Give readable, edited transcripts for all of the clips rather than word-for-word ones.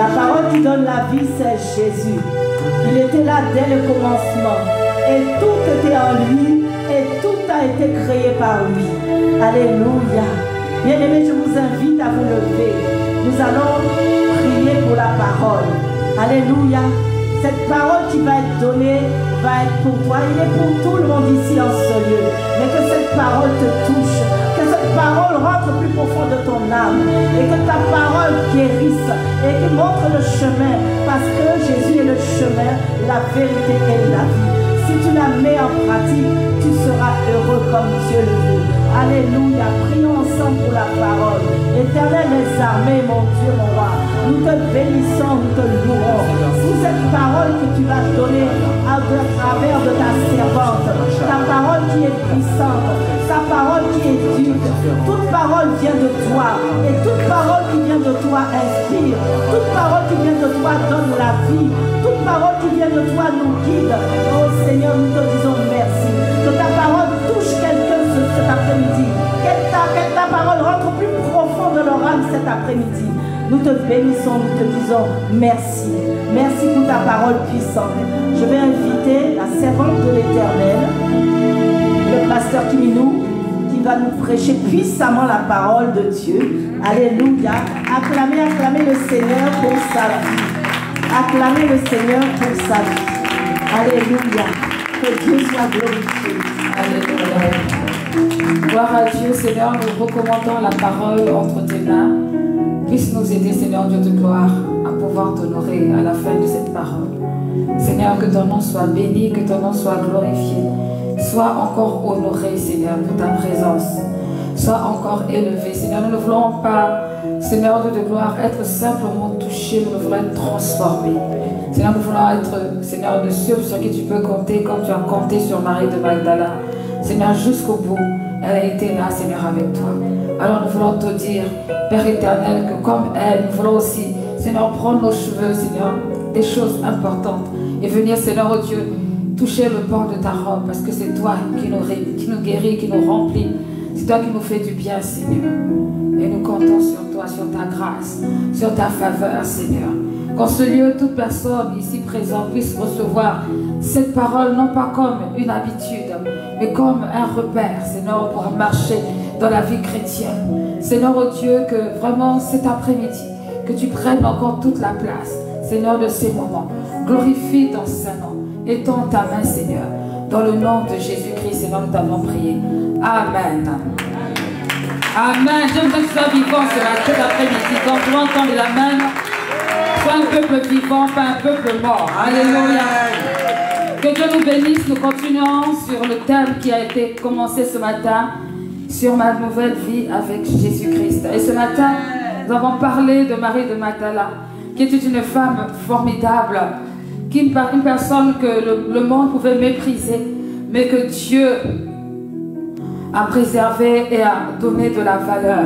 La parole qui donne la vie, c'est Jésus. Il était là dès le commencement. Et tout était en lui. Et tout a été créé par lui. Alléluia. Bien-aimés, je vous invite à vous lever. Nous allons prier pour la parole. Alléluia. Cette parole qui va être donnée va être pour toi. Il est pour tout le monde ici dans ce lieu. Mais que cette parole te touche. Que cette parole rentre plus profond de ton âme. Et que ta parole guérisse. Et qu'il montre le chemin. Parce que Jésus est le chemin, la vérité et la vie. Si tu la mets en pratique, tu seras heureux comme Dieu le veut. Alléluia. Prions ensemble pour la parole. Éternel des armées, mon Dieu, mon roi. Nous te bénissons, nous te louons. Sous cette parole que tu vas donner à travers de ta servante, ta parole qui est puissante, ta parole qui est dure, toute parole vient de toi. Et toute parole qui vient de toi inspire. Toute parole qui vient de toi donne la vie. Toute parole qui vient de toi nous guide. Oh Seigneur, nous te disons merci. Que ta parole touche quelqu'un cet après-midi. Que ta parole rentre plus profond de leur âme cet après-midi. Nous te bénissons, nous te disons merci. Merci pour ta parole puissante. Je vais inviter la servante de l'Éternel, le pasteur Kiminou, qui va nous prêcher puissamment la parole de Dieu. Alléluia. Acclamez, acclamez le Seigneur pour sa vie. Acclamez le Seigneur pour sa vie. Alléluia. Que Dieu soit glorifié. Alléluia. Gloire à Dieu, Seigneur, nous recommandons la parole entre tes mains. Puisse nous aider, Seigneur Dieu de gloire, à pouvoir t'honorer à la fin de cette parole. Seigneur, que ton nom soit béni, que ton nom soit glorifié. Sois encore honoré, Seigneur, pour ta présence. Sois encore élevé, Seigneur. Nous ne voulons pas, Seigneur Dieu de gloire, être simplement touchés, nous voulons être transformés. Seigneur, nous voulons être, Seigneur, de ceux sur qui tu peux compter, comme tu as compté sur Marie de Magdala. Seigneur, jusqu'au bout, elle a été là, Seigneur, avec toi. Alors nous voulons te dire, Père éternel, que comme elle, nous voulons aussi, Seigneur, prendre nos cheveux, Seigneur, des choses importantes, et venir, Seigneur, oh Dieu, toucher le bord de ta robe, parce que c'est toi qui nous guérit, qui nous remplit. C'est toi qui nous fais du bien, Seigneur. Et nous comptons sur toi, sur ta grâce, sur ta faveur, Seigneur. Qu'en ce lieu, toute personne ici présente puisse recevoir cette parole, non pas comme une habitude, mais comme un repère, Seigneur, pour marcher dans la vie chrétienne. Seigneur, oh Dieu, que vraiment cet après-midi, que tu prennes encore toute la place, Seigneur, de ces moments. Glorifie ton Saint-Nom. Étends ta main, Seigneur. Dans le nom de Jésus-Christ, Seigneur, nous t'avons prié. Amen. Amen. J'aimerais que tu sois vivant cet après-midi. Quand tu entends la main, sois un peuple vivant, pas un peuple mort. Alléluia. Que Dieu nous bénisse. Nous continuons sur le thème qui a été commencé ce matin, sur ma nouvelle vie avec Jésus-Christ. Et ce matin, nous avons parlé de Marie de Magdala, qui était une femme formidable, une personne que le monde pouvait mépriser, mais que Dieu a préservé et a donné de la valeur.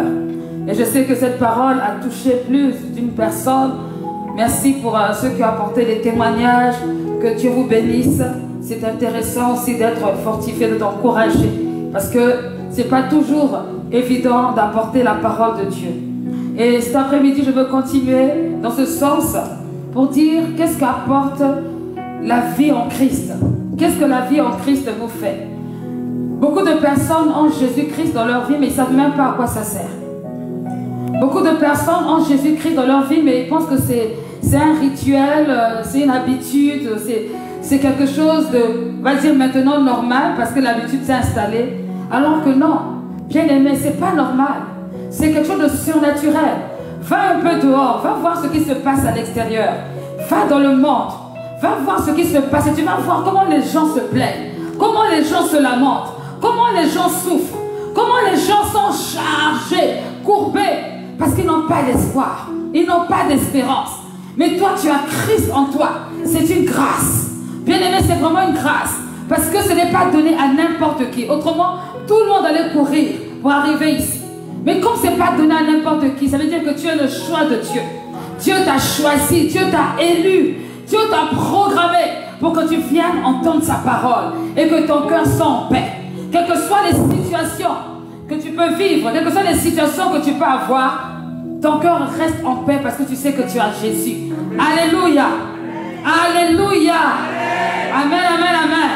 Et je sais que cette parole a touché plus d'une personne. Merci pour ceux qui ont apporté des témoignages. Que Dieu vous bénisse. C'est intéressant aussi d'être fortifié, de t'encourager. Parce que ce n'est pas toujours évident d'apporter la parole de Dieu. Et cet après-midi, je veux continuer dans ce sens pour dire qu'est-ce qu'apporte la vie en Christ. Qu'est-ce que la vie en Christ nous fait? Beaucoup de personnes ont Jésus-Christ dans leur vie, mais ils ne savent même pas à quoi ça sert. Beaucoup de personnes ont Jésus-Christ dans leur vie, mais ils pensent que c'est un rituel, c'est une habitude, c'est quelque chose de, on va dire maintenant normal, parce que l'habitude s'est installée. Alors que non, bien aimé, ce n'est pas normal. C'est quelque chose de surnaturel. Va un peu dehors, va voir ce qui se passe à l'extérieur. Va dans le monde, va voir ce qui se passe et tu vas voir comment les gens se plaignent, comment les gens se lamentent, comment les gens souffrent, comment les gens sont chargés, courbés, parce qu'ils n'ont pas d'espoir, ils n'ont pas d'espérance. Mais toi, tu as Christ en toi. C'est une grâce. Bien aimé, c'est vraiment une grâce. Parce que ce n'est pas donné à n'importe qui. Autrement, tout le monde allait courir pour arriver ici. Mais comme ce n'est pas donné à n'importe qui, ça veut dire que tu es le choix de Dieu. Dieu t'a choisi, Dieu t'a élu, Dieu t'a programmé pour que tu viennes entendre sa parole et que ton cœur soit en paix. Quelles que soient les situations que tu peux vivre, quelles que soient les situations que tu peux avoir, ton cœur reste en paix parce que tu sais que tu as Jésus. Alléluia. Alléluia. Amen, amen, amen.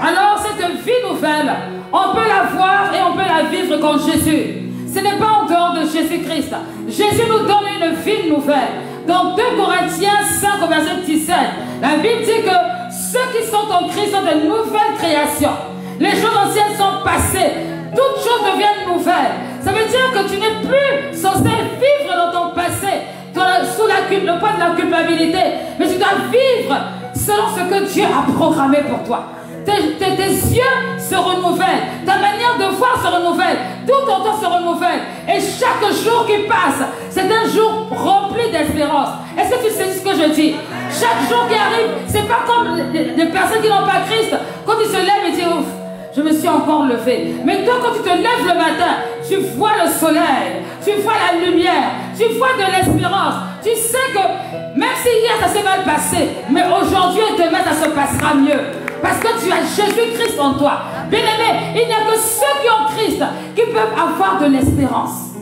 Alors cette vie nouvelle, on peut la voir et on peut la vivre comme Jésus. Ce n'est pas en dehors de Jésus-Christ. Jésus nous donne une vie nouvelle. Dans 2 Corinthiens 5, verset 17, la Bible dit que ceux qui sont en Christ sont de nouvelles créations. Les choses anciennes sont passées. Toutes choses deviennent nouvelles. Ça veut dire que tu n'es plus censé vivre dans ton passé, sous le poids de la culpabilité. Mais tu dois vivre selon ce que Dieu a programmé pour toi. Tes yeux se renouvellent, ta manière de voir se renouvelle, tout ton temps se renouvelle. Et chaque jour qui passe, c'est un jour rempli d'espérance. Est-ce que tu sais ce que je dis? Chaque jour qui arrive, c'est pas comme les personnes qui n'ont pas Christ. Quand ils se lèvent et disent ouf, je me suis encore levé. Mais toi, quand tu te lèves le matin, tu vois le soleil, tu vois la lumière, tu vois de l'espérance. Tu sais que même si hier ça s'est mal passé, mais aujourd'hui et demain ça se passera mieux. Parce que tu as Jésus-Christ en toi. Bien-aimé, il n'y a que ceux qui ont Christ qui peuvent avoir de l'espérance.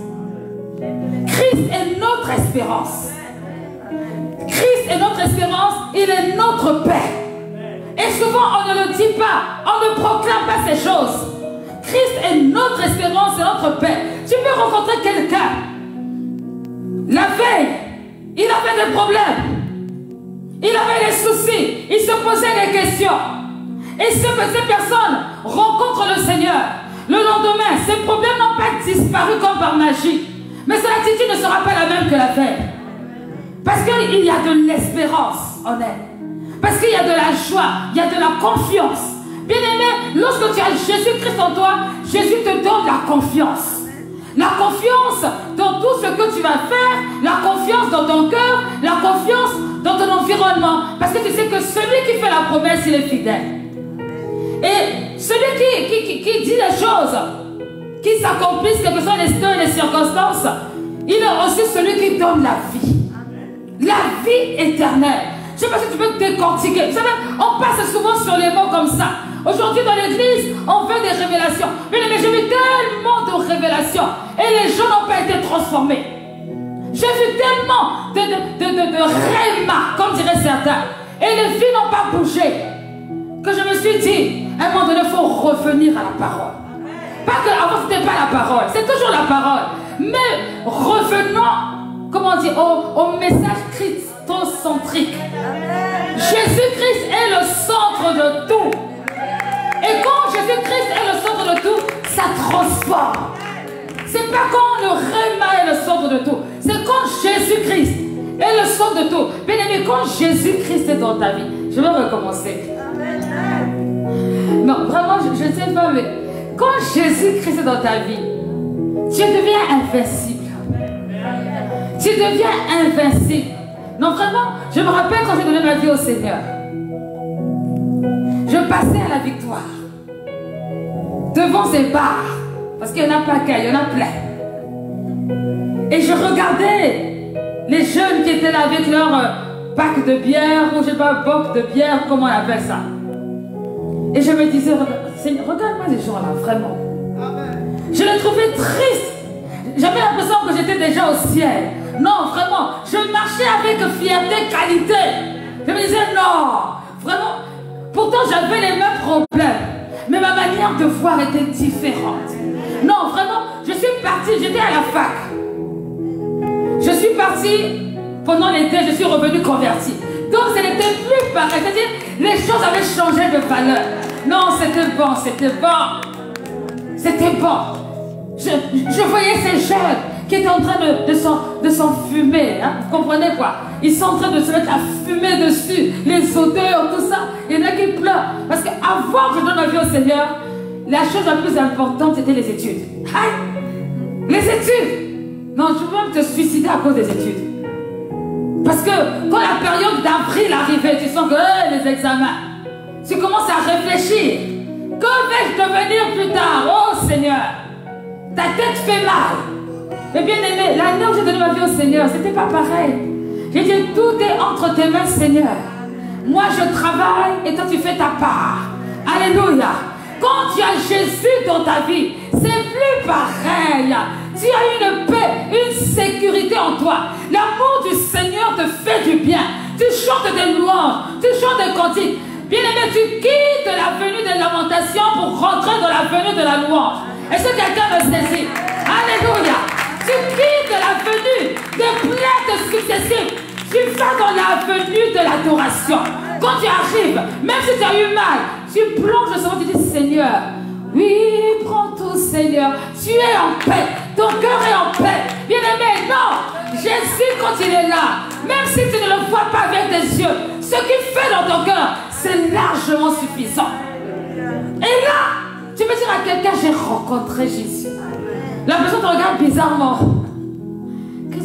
Christ est notre espérance. Christ est notre espérance, il est notre paix. Et souvent on ne le dit pas, on ne proclame pas ces choses. Christ est notre espérance et notre paix. Tu peux rencontrer quelqu'un. La veille, il avait des problèmes. Il avait des soucis. Il se posait des questions. Et ces personnes rencontrent le Seigneur. Le lendemain, ces problèmes n'ont pas disparu comme par magie. Mais son attitude ne sera pas la même que la veille. Parce qu'il y a de l'espérance en elle. Parce qu'il y a de la joie, il y a de la confiance. Bien-aimé, lorsque tu as Jésus-Christ en toi, Jésus te donne la confiance. La confiance dans tout ce que tu vas faire, la confiance dans ton cœur, la confiance dans ton environnement. Parce que tu sais que celui qui fait la promesse, il est fidèle. Et celui qui dit les choses, qui s'accomplissent, quelles que soient les temps et les circonstances, il est aussi celui qui donne la vie. La vie éternelle. Je ne sais pas si tu peux décortiquer. Vous savez, on passe souvent sur les mots comme ça. Aujourd'hui dans l'église, on fait des révélations. Mais j'ai vu tellement de révélations. Et les gens n'ont pas été transformés. J'ai vu tellement de réma, comme diraient certains. Et les vies n'ont pas bougé. Que je me suis dit, à un moment donné, il faut revenir à la parole. Pas que avant ce n'était pas la parole, c'est toujours la parole. Mais revenons, comment dire, au message christocentrique. Jésus-Christ est le centre de tout. Et quand Jésus-Christ est le centre de tout, ça transforme. C'est pas quand le réma est le centre de tout. C'est quand Jésus-Christ est le centre de tout. Bien aimé, quand Jésus-Christ est dans ta vie, je vais recommencer. Non, vraiment, je ne sais pas, mais quand Jésus-Christ est dans ta vie, tu deviens invincible. Tu deviens invincible. Non, vraiment, je me rappelle quand j'ai donné ma vie au Seigneur. Je passais à la victoire. Devant ces bars. Parce qu'il n'y en a pas qu'un, il y en a plein. Et je regardais les jeunes qui étaient là avec leur pack de bière, ou je ne sais pas, boc de bière, comment on appelle ça. Et je me disais, regarde-moi les gens là, vraiment. Je les trouvais tristes. J'avais l'impression que j'étais déjà au ciel. Non, vraiment, je marchais avec fierté, qualité. Je me disais, non, vraiment. Pourtant, j'avais les mêmes problèmes. Mais ma manière de voir était différente. Non, vraiment, je suis partie, j'étais à la fac. Je suis partie pendant l'été, je suis revenue convertie. Donc, ce n'était plus pareil. C'est-à-dire, les choses avaient changé de valeur. Non, c'était bon, c'était bon. C'était bon. Je voyais ces jeunes qui étaient en train de s'enfumer. Hein? Vous comprenez quoi? Ils sont en train de se mettre la fumée dessus, les odeurs, tout ça. Il y en a qui pleurent. Parce qu'avant que je donne ma vie au Seigneur, la chose la plus importante, c'était les études. Aïe! Les études! Non, je peux même te suicider à cause des études. Parce que quand la période d'avril arrivait, tu sens que les examens, tu commences à réfléchir. Que vais-je devenir plus tard? Oh Seigneur! Ta tête fait mal. Mais bien aimé, l'année où j'ai donné ma vie au Seigneur, c'était pas pareil. J'ai dit, tout est entre tes mains, Seigneur. Moi, je travaille et toi, tu fais ta part. Alléluia. Quand tu as Jésus dans ta vie, c'est plus pareil. Tu as une paix, une sécurité en toi. L'amour du Seigneur te fait du bien. Tu chantes des louanges, tu chantes des cantiques. Bien-aimé, tu quittes la venue de lamentation pour rentrer dans la venue de la louange. Est-ce que quelqu'un me saisit? Alléluia. Tu quittes la venue des plaintes successives. Tu vas dans la venue de l'adoration. Quand tu arrives, même si tu as eu mal, tu plonges devant, tu dis Seigneur, oui, prends tout Seigneur. Tu es en paix, ton cœur est en paix. Bien-aimé, non, Jésus quand il est là, même si tu ne le vois pas avec tes yeux, ce qu'il fait dans ton cœur, c'est largement suffisant. Et là, tu peux dire à quelqu'un, j'ai rencontré Jésus. La personne te regarde bizarrement.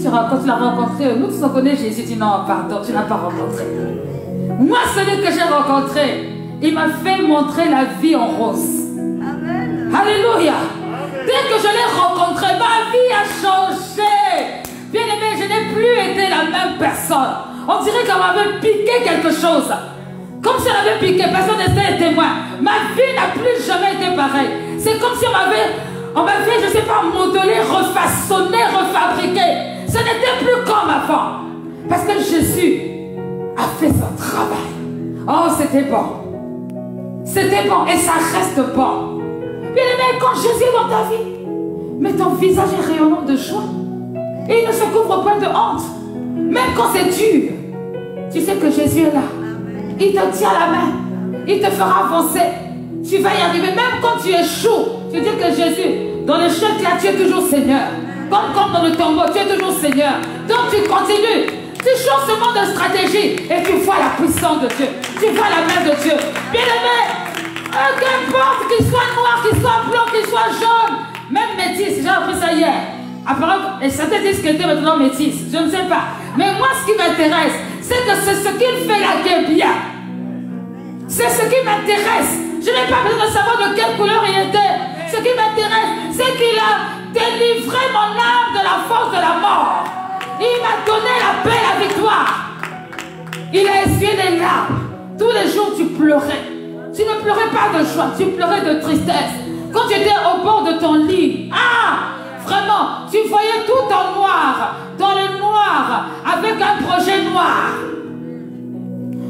Quand tu l'as rencontré, nous tous on connaît Jésus, tu dis non, pardon, tu ne l'as pas rencontré. Moi, celui que j'ai rencontré, il m'a fait montrer la vie en rose. Amen. Alléluia. Dès que je l'ai rencontré, ma vie a changé. Bien aimé, je n'ai plus été la même personne. On dirait qu'on m'avait piqué quelque chose. Comme si on avait piqué, personne n'était témoin. Ma vie n'a plus jamais été pareille. C'est comme si on m'avait, je ne sais pas, modelé, refaçonné, refabriqué. Ce n'était plus comme avant. Parce que Jésus a fait son travail. Oh, c'était bon. C'était bon et ça reste bon. Bien aimé, quand Jésus est dans ta vie, mais ton visage est rayonnant de joie. Et il ne se couvre pas de honte. Même quand c'est dur, tu sais que Jésus est là. Il te tient la main. Il te fera avancer. Tu vas y arriver. Même quand tu échoues, tu dis que Jésus, dans l'échec là, tu es toujours Seigneur. Comme dans le tombeau, tu es toujours Seigneur. Donc tu continues. Tu changes seulement de stratégie et tu vois la puissance de Dieu. Tu vois la main de Dieu. Bien aimé, qu'importe qu'il soit noir, qu'il soit blanc, qu'il soit jaune, même métis, j'ai appris ça hier. Apparemment, et certains disent qu'elle était maintenant métisse, je ne sais pas. Mais moi, ce qui m'intéresse, c'est que c'est ce qu'il fait là qui est bien. C'est ce qui m'intéresse. Je n'ai pas besoin de savoir de quelle couleur il était. Ce qui m'intéresse, c'est qu'il a délivré mon âme de la force de la mort. Il m'a donné la paix, la victoire. Il a essuyé les larmes. Tous les jours, tu pleurais. Tu ne pleurais pas de joie, tu pleurais de tristesse. Quand tu étais au bord de ton lit, vraiment, tu voyais tout en noir, dans le noir, avec un projet noir.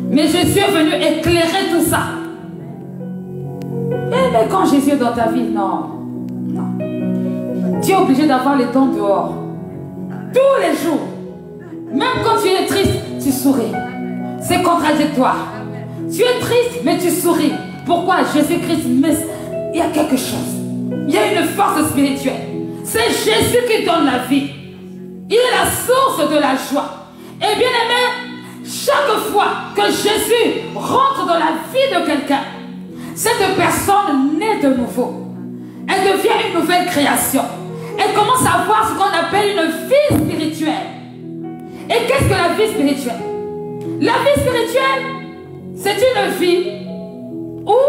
Mais Jésus est venu éclairer tout ça. Mais quand Jésus est dans ta vie, non. Tu es obligé d'avoir les dents dehors. Tous les jours. Même quand tu es triste, tu souris. C'est contradictoire. Tu es triste, mais tu souris. Pourquoi? Jésus-Christ, mais il y a quelque chose. Il y a une force spirituelle. C'est Jésus qui donne la vie. Il est la source de la joie. Et bien aimé, chaque fois que Jésus rentre dans la vie de quelqu'un, cette personne naît de nouveau. Elle devient une nouvelle création. Elle commence à avoir ce qu'on appelle une vie spirituelle. Et qu'est-ce que la vie spirituelle? La vie spirituelle, c'est une vie où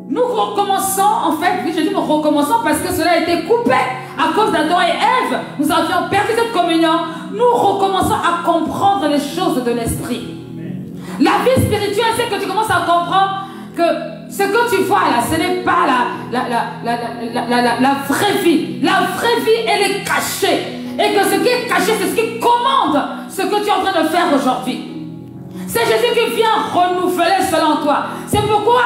nous recommençons, en fait, oui, je dis nous recommençons parce que cela a été coupé à cause d'Adam et Ève. Nous avions perdu cette communion. Nous recommençons à comprendre les choses de l'esprit. La vie spirituelle, c'est que tu commences à comprendre que ce que tu vois là, ce n'est pas la vraie vie. La vraie vie, elle est cachée. Et que ce qui est caché, c'est ce qui commande ce que tu es en train de faire aujourd'hui. C'est Jésus qui vient renouveler selon toi. C'est pourquoi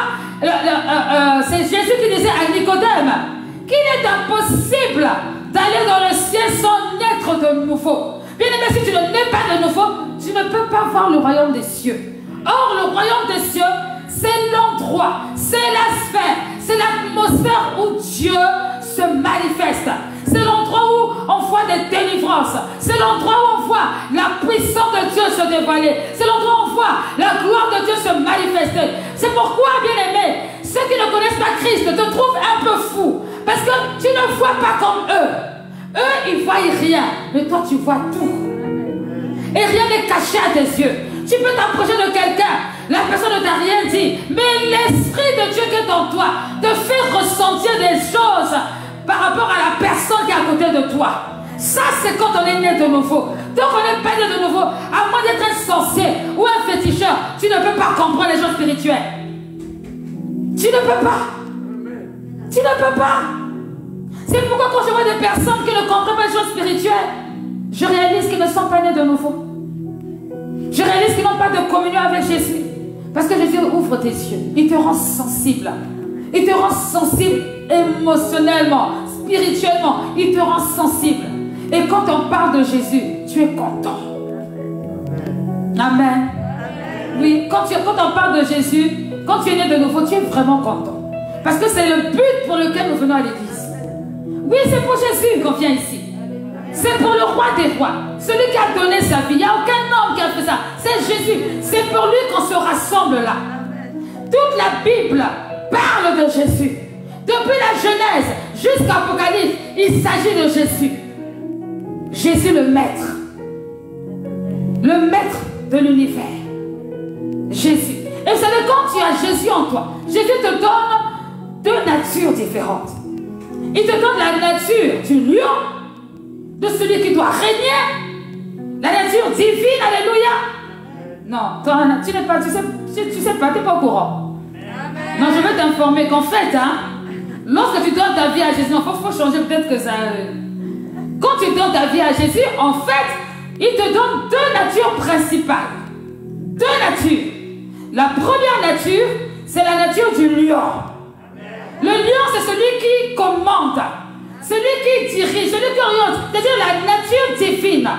c'est Jésus qui disait à Nicodème qu'il est impossible d'aller dans le ciel sans naître de nouveau. Bien aimé, si tu ne nais pas de nouveau, tu ne peux pas voir le royaume des cieux. Or, le royaume des cieux, c'est l'endroit, c'est la sphère, c'est l'atmosphère où Dieu se manifeste. C'est l'endroit où on voit des délivrances. C'est l'endroit où on voit la puissance de Dieu se dévoiler. C'est l'endroit où on voit la gloire de Dieu se manifester. C'est pourquoi, bien aimé, ceux qui ne connaissent pas Christ te trouvent un peu fou. Parce que tu ne vois pas comme eux. Eux, ils ne voient rien. Mais toi, tu vois tout. Et rien n'est caché à tes yeux. Tu peux t'approcher de quelqu'un. La personne ne t'a rien dit. Mais l'Esprit de Dieu qui est en toi te fait ressentir des choses par rapport à la personne qui est à côté de toi. Ça, c'est quand on est né de nouveau. Donc, on n'est pas né de nouveau. À moins d'être un sorcier ou un féticheur, tu ne peux pas comprendre les choses spirituelles. Tu ne peux pas. Tu ne peux pas. C'est C'est pourquoi quand je vois des personnes qui ne comprennent pas les choses spirituelles, je réalise qu'ils ne sont pas nés de nouveau. Je réalise qu'ils n'ont pas de communion avec Jésus. Parce que Jésus ouvre tes yeux. Il te rend sensible. Il te rend sensible émotionnellement, spirituellement. Il te rend sensible. Et quand on parle de Jésus, tu es content. Amen. Oui, quand on parle de Jésus, quand tu es né de nouveau, tu es vraiment content. Parce que c'est le but pour lequel nous venons à l'église. Oui, c'est pour Jésus qu'on vient ici. C'est pour le roi des rois. Celui qui a donné sa vie. Il n'y a aucun homme qui a fait ça. C'est Jésus. C'est pour lui qu'on se rassemble là. Toute la Bible parle de Jésus. Depuis la Genèse jusqu'à Apocalypse, il s'agit de Jésus. Jésus le maître. Le maître de l'univers. Jésus. Et vous savez, quand tu as Jésus en toi, Jésus te donne deux natures différentes. Il te donne la nature du lion, de celui qui doit régner, la nature divine, alléluia. Non, toi, tu n'es pas, tu sais pas, tu n'es pas au courant. Non, je veux t'informer qu'en fait, lorsque tu donnes ta vie à Jésus, il faut changer peut-être que ça... Quand tu donnes ta vie à Jésus, en fait, il te donne deux natures principales. Deux natures. La première nature, c'est la nature du lion. Le lion, c'est celui qui commande, celui qui dirige, celui qui oriente, c'est-à-dire la nature divine.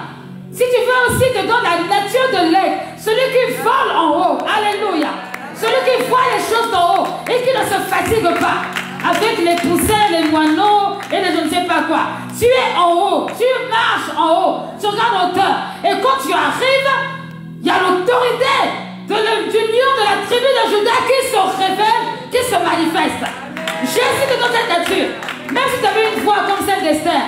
Si tu veux aussi, te donne la nature de l'aigle, celui qui vole en haut. Alléluia. Celui qui voit les choses d'en haut et qui ne se fatigue pas avec les poussins, les moineaux et les je ne sais pas quoi. Tu es en haut, tu marches en haut, tu regardes en hauteur. Et quand tu arrives, il y a l'autorité du lion de la tribu de Juda qui se révèle, qui se manifeste. Jésus te donne cette nature. Même si tu avais une voix comme celle d'Esther,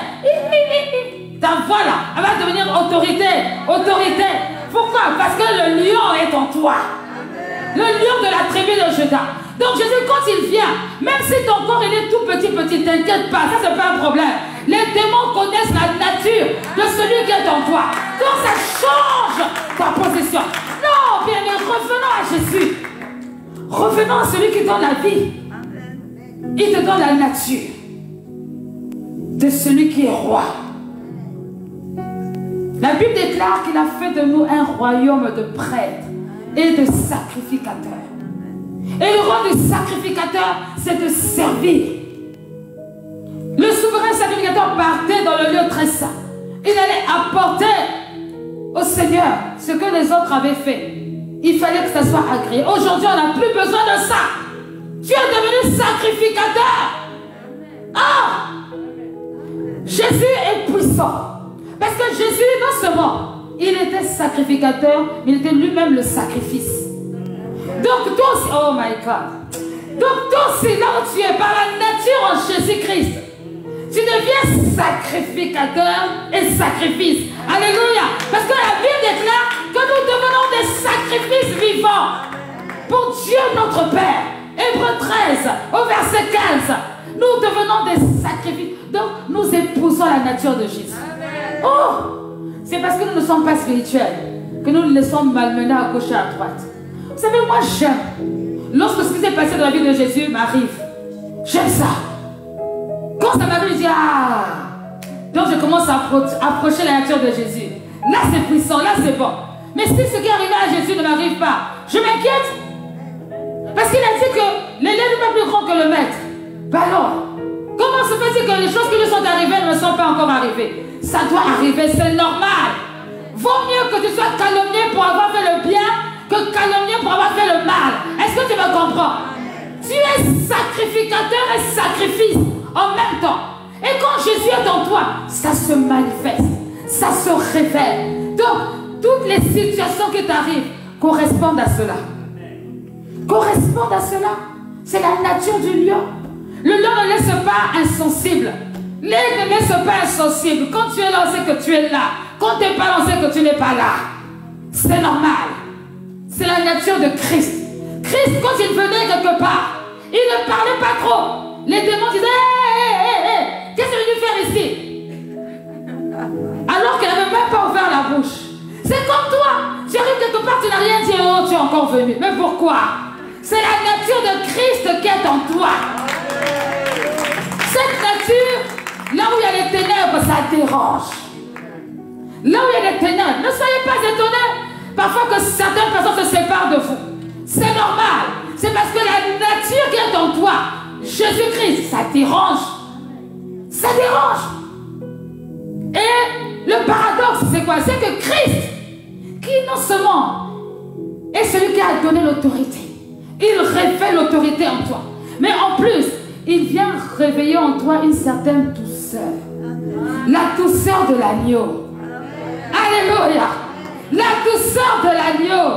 ta voix là, elle va devenir autorité. Autorité. Pourquoi? Parce que le lion est en toi. Le lion de la tribu de Juda. Donc Jésus, quand il vient, même si ton corps il est tout petit, t'inquiète pas, ça c'est pas un problème. Les démons connaissent la nature de celui qui est en toi. Donc ça change ta position. Non, bien, mais revenons à Jésus. Revenons à celui qui donne la vie. Il te donne la nature de celui qui est roi. La Bible déclare qu'il a fait de nous un royaume de prêtres et de sacrificateurs. Et le rôle du sacrificateur, c'est de servir. Le souverain sacrificateur partait dans le lieu très saint. Il allait apporter au Seigneur ce que les autres avaient fait. Il fallait que ça soit agréé. Aujourd'hui, on n'a plus besoin de ça. Tu es devenu sacrificateur. Ah! Jésus est puissant. Parce que Jésus, non seulement, il était sacrificateur, mais il était lui-même le sacrifice. Donc toi aussi, oh my God. Donc toi aussi, là où tu es, par la nature en Jésus-Christ, tu deviens sacrificateur et sacrifice. Alléluia. Parce que la Bible déclare que nous devenons des sacrifices vivants pour Dieu notre Père. Hébreux 13, au verset 15. Nous devenons des sacrifices. Donc nous épousons la nature de Jésus. Oh, c'est parce que nous ne sommes pas spirituels que nous nous laissons malmener à gauche et à droite. Vous savez, moi j'aime. Lorsque ce qui s'est passé dans la vie de Jésus m'arrive, j'aime ça. Quand ça m'arrive, je dis ah. Donc je commence à approcher la nature de Jésus. Là c'est puissant, là c'est bon. Mais si ce qui est arrivé à Jésus ne m'arrive pas, je m'inquiète. Parce qu'il a dit que l'élève n'est pas plus grand que le maître. Ben alors, comment se fait-il que les choses qui lui sont arrivées ne sont pas encore arrivées? Ça doit arriver, c'est normal. Vaut mieux que tu sois calomnié pour avoir fait le bien que calomnié pour avoir fait le mal. Est-ce que tu me comprends? Tu es sacrificateur et sacrifice en même temps. Et quand Jésus est en toi, ça se manifeste, ça se révèle. Donc, toutes les situations qui t'arrivent correspondent à cela. Correspondent à cela. C'est la nature du lion. Le lion ne laisse pas insensible. L'aigle ne laisse pas insensible. Quand tu es là, on sait que tu es là. Quand tu n'es pas là, on sait que tu n'es pas là. C'est normal. C'est la nature de Christ. Christ, quand il venait quelque part, il ne parlait pas trop. Les démons disaient hé, qu'est-ce que tu es venu faire ici? Alors qu'il n'avait même pas ouvert la bouche. C'est comme toi. Tu arrives quelque part, tu n'as rien dit. Oh, tu es encore venu. Mais pourquoi? C'est la nature de Christ qui est en toi. Cette nature Là où il y a les ténèbres, ça dérange. Là où il y a les ténèbres, ne soyez pas étonnés parfois que certaines personnes se séparent de vous. C'est normal. C'est parce que la nature qui est en toi, Jésus-Christ, ça dérange. Ça dérange. Et le paradoxe, c'est quoi? C'est que Christ, qui non seulement est celui qui a donné l'autorité, il révèle l'autorité en toi, mais en plus, il vient réveiller en toi une certaine douceur. La douceur de l'agneau. Alléluia. La douceur de l'agneau.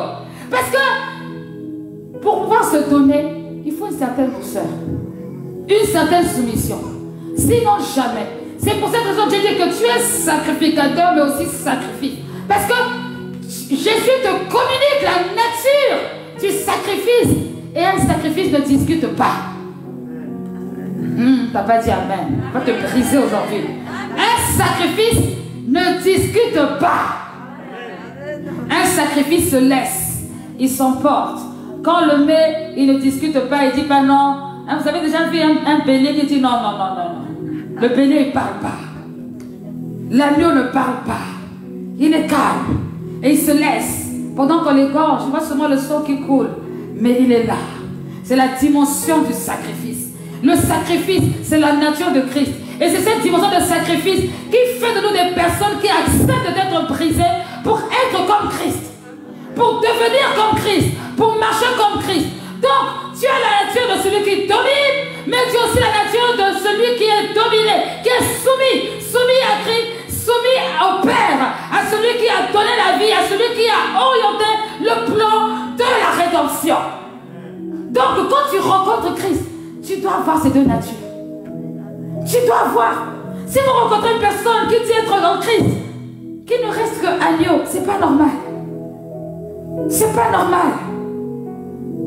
Parce que pour pouvoir se donner, il faut une certaine douceur, une certaine soumission. Sinon, jamais. C'est pour cette raison que j'ai dit que tu es sacrificateur, mais aussi sacrifice. Parce que Jésus te communique la nature du sacrifice. Et un sacrifice ne discute pas. T'as pas dit amen. On va te briser aujourd'hui. Un sacrifice ne discute pas. Un sacrifice se laisse. Il s'emporte. Quand on le met, il ne discute pas. Il dit pas non. Hein, vous avez déjà vu un bélier qui dit non, non, non, non, non. Le bélier ne parle pas. L'agneau ne parle pas. Il est calme. Et il se laisse. Pendant qu'on l'égorge, je vois seulement le sang qui coule. Mais il est là. C'est la dimension du sacrifice. Le sacrifice, c'est la nature de Christ. Et c'est cette dimension de sacrifice qui fait de nous des personnes qui acceptent d'être brisées pour être comme Christ. Pour devenir comme Christ. Pour marcher comme Christ. Donc, tu as la nature de celui qui domine, mais tu as aussi la nature de celui qui est dominé, qui est soumis. Soumis à Christ, soumis au Père, à celui qui a donné la vie, à celui qui a orienté le plan de la rédemption. Donc, quand tu rencontres Christ, tu dois avoir ces deux natures. Tu dois avoir. Si vous rencontrez une personne qui dit être en Christ, qui ne reste que agneau, c'est pas normal. C'est pas normal.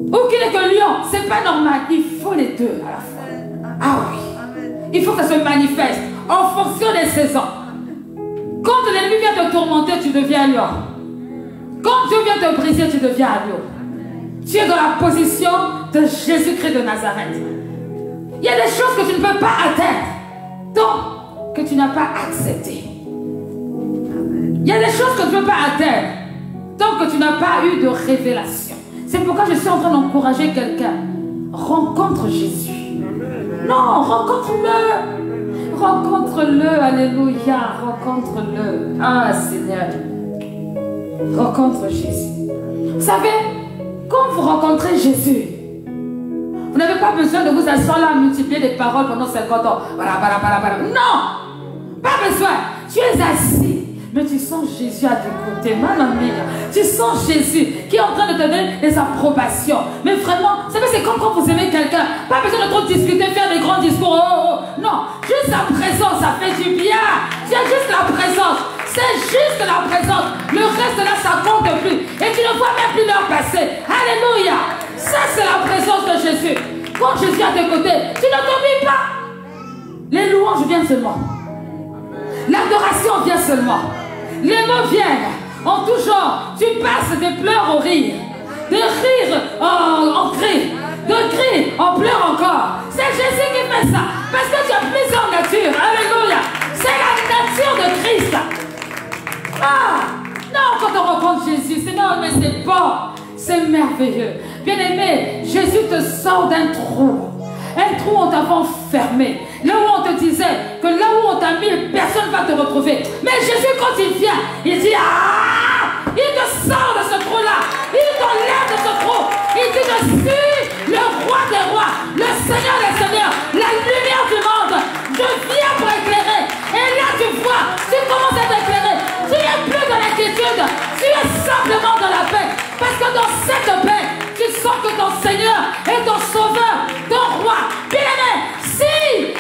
Ou qui n'est que lion, c'est pas normal. Il faut les deux à la fois. Ah oui. Il faut que ça se manifeste en fonction des saisons. Quand l'ennemi vient te tourmenter, tu deviens lion. Quand Dieu vient te briser, tu deviens agneau. Tu es dans la position de Jésus-Christ de Nazareth. Il y a des choses que tu ne peux pas atteindre tant que tu n'as pas accepté. Il y a des choses que tu ne peux pas atteindre tant que tu n'as pas eu de révélation. C'est pourquoi je suis en train d'encourager quelqu'un. Rencontre Jésus. Non, rencontre-le. Rencontre-le, alléluia. Rencontre-le. Ah, Seigneur. Rencontre Jésus. Vous savez, quand vous rencontrez Jésus, vous n'avez pas besoin de vous asseoir là à multiplier des paroles pendant 50 ans. Non, pas besoin. Tu es assis, mais tu sens Jésus à tes côtés. Maman mia, tu sens Jésus qui est en train de te donner des approbations. Mais vraiment, vous savez, c'est comme quand vous aimez quelqu'un. Pas besoin de trop discuter, faire des grands discours. Non, juste la présence, ça fait du bien. Tu as juste la présence. C'est juste la présence. Le reste là, ça compte plus. Et tu ne vois même plus l'heure passer. Alléluia. Ça, c'est la présence de Jésus. Quand Jésus est à tes côtés, tu ne t'oublies pas. Les louanges viennent seulement. L'adoration vient seulement. Les mots viennent en tout genre. Tu passes des pleurs au rire. De rire en cri. De cri en pleurs encore. C'est Jésus qui fait ça. Parce que tu as plusieurs natures. Alléluia. C'est la nature de Christ. Ah, non, quand on rencontre Jésus, c'est non, mais c'est bon, c'est merveilleux. Bien-aimé, Jésus te sort d'un trou. Un trou où on t'avait enfermé. Là où on te disait que là où on t'a mis, personne ne va te retrouver. Mais Jésus, quand il vient, il dit, ah, il te sort de ce trou-là. Il t'enlève de ce trou. Il dit, je suis le roi des rois, le Seigneur des seigneurs, la lumière du monde. Je viens pour éclairer. Et là, tu vois, tu commences à t'éclairer. Tu n'es plus dans l'inquiétude. Tu es simplement dans la paix. Parce que dans cette paix, tu sens que ton Seigneur est ton sauveur, ton roi. Bien-aimé, si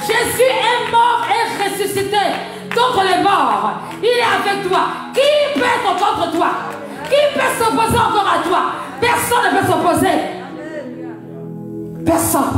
Jésus est mort et ressuscité contre les morts, il est avec toi. Qui peut être contre toi? Qui peut s'opposer encore à toi? Personne ne peut s'opposer. Personne.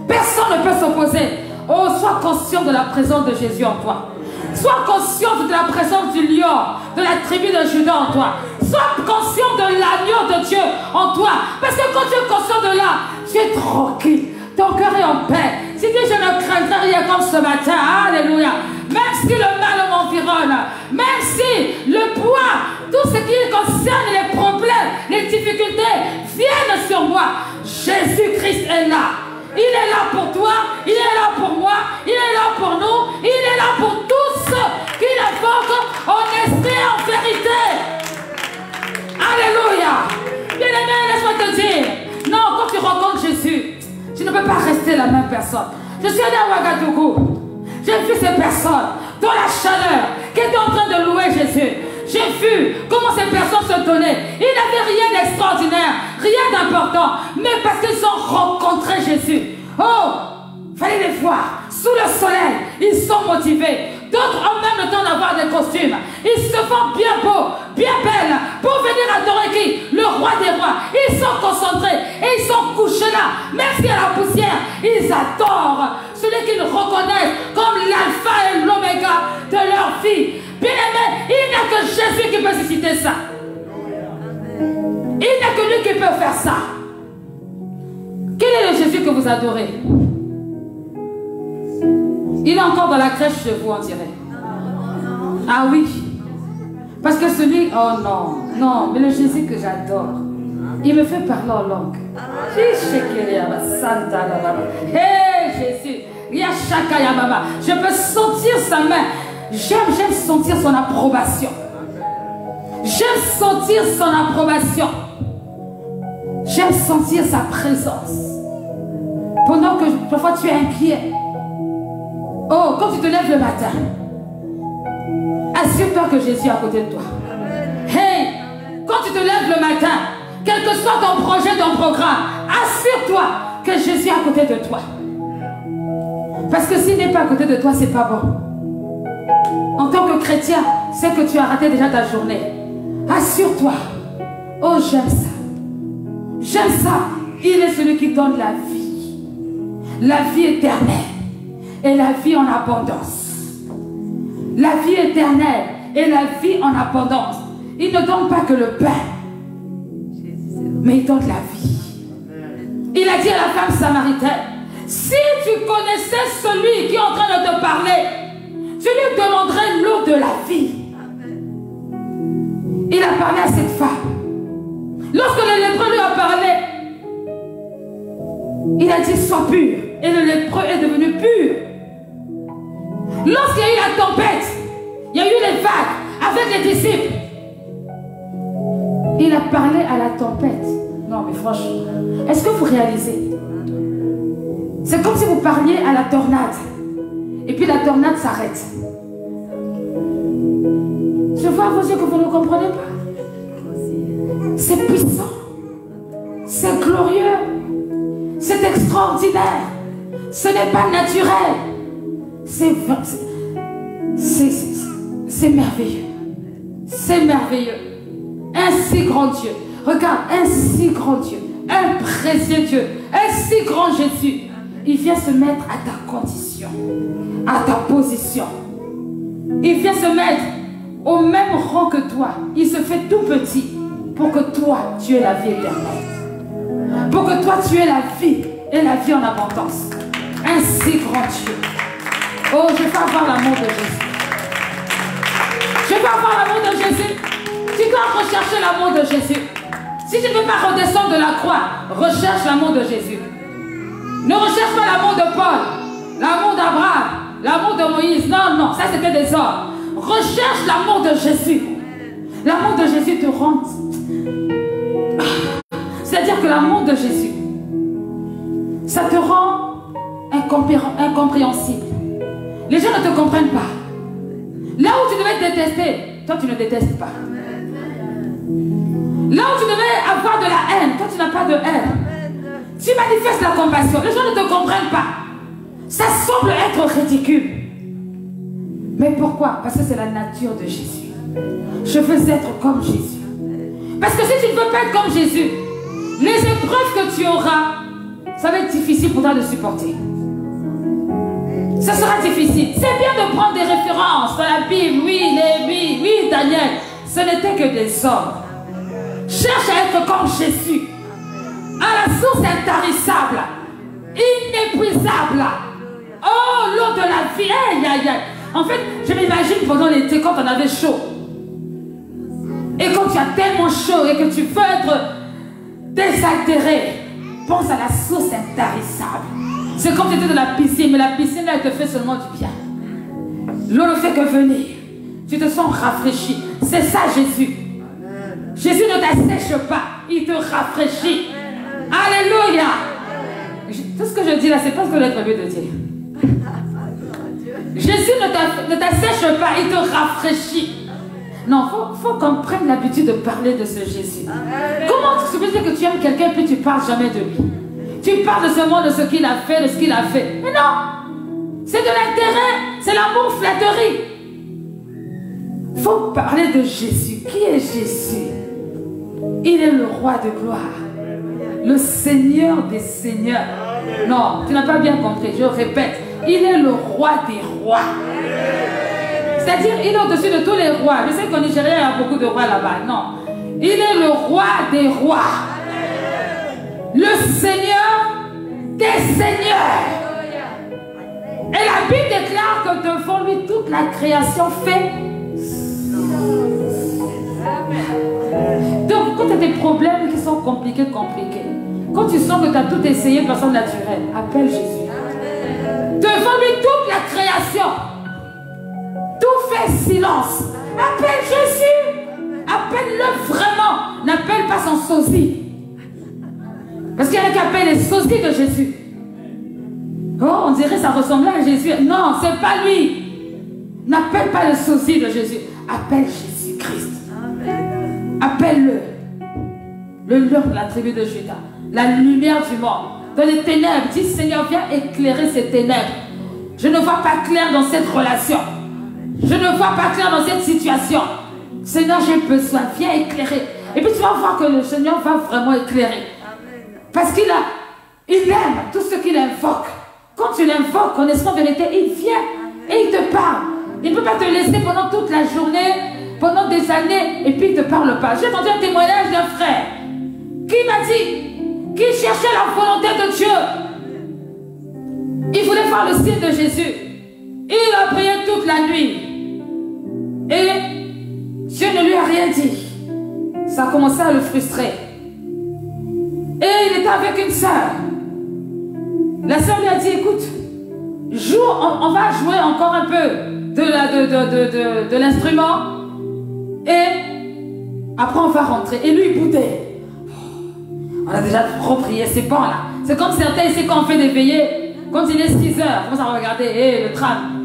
Personne ne peut s'opposer. Oh, sois conscient de la présence de Jésus en toi. Sois conscient de la présence du lion, de la tribu de Juda en toi. Sois conscient de l'agneau de Dieu en toi. Parce que quand tu es conscient de là, tu es tranquille. ton cœur est en paix. Si tu dis je ne craindrai rien comme ce matin, alléluia. Même si le mal m'environne, même si le poids, tout ce qui concerne les problèmes, les difficultés viennent sur moi, Jésus-Christ est là. Il est là pour toi, il est là pour moi, il est là pour nous, il est là pour tous ceux qui l'invoquent en esprit et en vérité. Alléluia. Bien-aimé, laisse-moi te dire, non, quand tu rencontres Jésus, tu ne peux pas rester la même personne. Je suis allé à Ouagadougou. J'ai vu ces personnes dans la chaleur qui étaient en train de louer Jésus. J'ai vu comment ces personnes se donnaient. Ils n'avaient rien d'extraordinaire, rien d'important, mais parce qu'ils ont rencontré Jésus. Oh, fallait les voir. Sous le soleil, ils sont motivés. D'autres ont même le temps d'avoir des costumes. Ils se font bien beaux, bien belles, pour venir adorer qui? Le roi des rois. Ils sont concentrés et ils sont couchés là. Même si à la poussière, ils adorent celui qu'ils reconnaissent comme l'alpha et l'oméga de leur vie. Bien aimé, il n'y a que Jésus qui peut susciter ça. Il n'y a que lui qui peut faire ça. Quel est le Jésus que vous adorez? Il est encore dans la crèche chez vous, on dirait. Ah oui. Parce que celui... Oh non, non, mais le Jésus que j'adore, il me fait parler en langue. Hé Jésus, je peux sentir sa main. J'aime sentir son approbation. J'aime sentir son approbation. J'aime sentir sa présence. Pendant que parfois tu es inquiet. Oh, quand tu te lèves le matin, assure-toi que Jésus est à côté de toi. Hey, quand tu te lèves le matin, quel que soit ton projet, ton programme, assure-toi que Jésus est à côté de toi. Parce que s'il n'est pas à côté de toi, c'est pas bon. En tant que chrétien, c'est que tu as raté déjà ta journée. Assure-toi. Oh, j'aime ça. J'aime ça. Il est celui qui donne la vie éternelle et la vie en abondance. La vie éternelle et la vie en abondance. Il ne donne pas que le pain, mais il donne la vie. Il a dit à la femme samaritaine, si tu connaissais celui qui est en train de te parler, tu lui demanderais l'eau de la vie. Il a parlé à cette femme. Lorsque le lépreux lui a parlé, il a dit sois pur. Et le lépreux est devenu pur. Lorsqu'il y a eu la tempête, il y a eu les vagues avec les disciples. Il a parlé à la tempête. Non mais franchement, est-ce que vous réalisez? C'est comme si vous parliez à la tornade. Et puis la tornade s'arrête. Je vois à vos yeux que vous ne comprenez pas. C'est puissant. C'est glorieux. C'est extraordinaire. Ce n'est pas naturel. C'est merveilleux. C'est merveilleux. Un si grand Dieu. Regarde, un si grand Dieu. Un précieux Dieu. Un si grand Jésus. Il vient se mettre à ta condition. À ta position. Il vient se mettre au même rang que toi. Il se fait tout petit pour que toi, tu aies la vie éternelle. Pour que toi, tu aies la vie et la vie en abondance. Un si grand Dieu. Oh, je veux avoir l'amour de Jésus. Je veux avoir l'amour de Jésus. Tu dois rechercher l'amour de Jésus. Si tu ne veux pas redescendre de la croix, recherche l'amour de Jésus. Ne recherche pas l'amour de Paul, l'amour d'Abraham, l'amour de Moïse. Non, non, ça c'était des hommes. Recherche l'amour de Jésus. L'amour de Jésus te rend. C'est-à-dire que l'amour de Jésus, ça te rend incompréhensible. Les gens ne te comprennent pas. Là où tu devais détester, toi tu ne détestes pas. Là où tu devais avoir de la haine, toi tu n'as pas de haine. Tu manifestes la compassion, les gens ne te comprennent pas. Ça semble être ridicule. Mais pourquoi? Parce que c'est la nature de Jésus. Je veux être comme Jésus. Parce que si tu ne veux pas être comme Jésus, les épreuves que tu auras, ça va être difficile pour toi de supporter. Ça sera difficile. C'est bien de prendre des références dans la Bible. Oui, Lévi, oui, Daniel. Ce n'était que des hommes. Cherche à être comme Jésus. À la source intarissable. inépuisable. Oh, l'eau de la vie. Aïe, aïe, aïe. En fait, je m'imagine pendant l'été quand on avait chaud. Et quand tu as tellement chaud et que tu veux être désaltéré, pense à la source intarissable. C'est comme si tu étais dans la piscine, mais la piscine là, elle te fait seulement du bien. L'eau ne fait que venir. Tu te sens rafraîchi. C'est ça Jésus. Jésus ne t'assèche pas, il te rafraîchit. Alléluia. Tout ce que je dis là, c'est pas ce que j'ai prévu de dire. Jésus ne t'assèche pas, il te rafraîchit. Non, faut qu'on prenne l'habitude de parler de ce Jésus. Comment tu peux dire que tu aimes quelqu'un puis tu ne parles jamais de lui? Tu parles seulement de ce qu'il a fait, de ce qu'il a fait. Mais non, c'est de l'intérêt, c'est l'amour flatterie. Il faut parler de Jésus. Qui est Jésus? Il est le roi de gloire, le Seigneur des seigneurs. Non, tu n'as pas bien compris, je répète. Il est le roi des rois. C'est-à-dire, il est au-dessus de tous les rois. Je sais qu'au Nigeria, il y a beaucoup de rois là-bas. Non. Il est le roi des rois. Le Seigneur des seigneurs. Et la Bible déclare que devant lui, toute la création fait. Donc, quand tu as des problèmes qui sont compliqués, quand tu sens que tu as tout essayé de façon naturelle, appelle Jésus. Devant lui, toute la création, tout fait silence. Appelle Jésus. Appelle-le vraiment. N'appelle pas son sosie. Parce qu'il y en a qui appellent les sosies de Jésus. Oh, on dirait que ça ressemblait à Jésus. Non, c'est pas lui. N'appelle pas le sosie de Jésus. Appelle Jésus-Christ. Appelle-le. Le lion de la tribu de Juda. La lumière du monde. Dans les ténèbres, dis Seigneur, viens éclairer ces ténèbres. Je ne vois pas clair dans cette relation. Je ne vois pas clair dans cette situation. Seigneur, j'ai besoin, viens éclairer. Et puis tu vas voir que le Seigneur va vraiment éclairer. Parce qu'il aime tout ce qu'il invoque. Quand tu l'invoques en esprit en vérité, il vient et il te parle. Il ne peut pas te laisser pendant toute la journée, pendant des années, et puis il ne te parle pas. J'ai entendu un témoignage d'un frère qui m'a dit qu'il cherchait la volonté de Dieu. Il voulait faire le signe de Jésus. Il a prié toute la nuit. Et Dieu ne lui a rien dit. Ça a commencé à le frustrer. Et il était avec une sœur. La sœur lui a dit, écoute, joue, on va jouer encore un peu de l'instrument. Et après on va rentrer. Et lui il boudait. On a déjà trop prié, c'est bon là. C'est comme certains ici quand on fait des veillées. Quand il est 6h, on commence à regarder, le tram,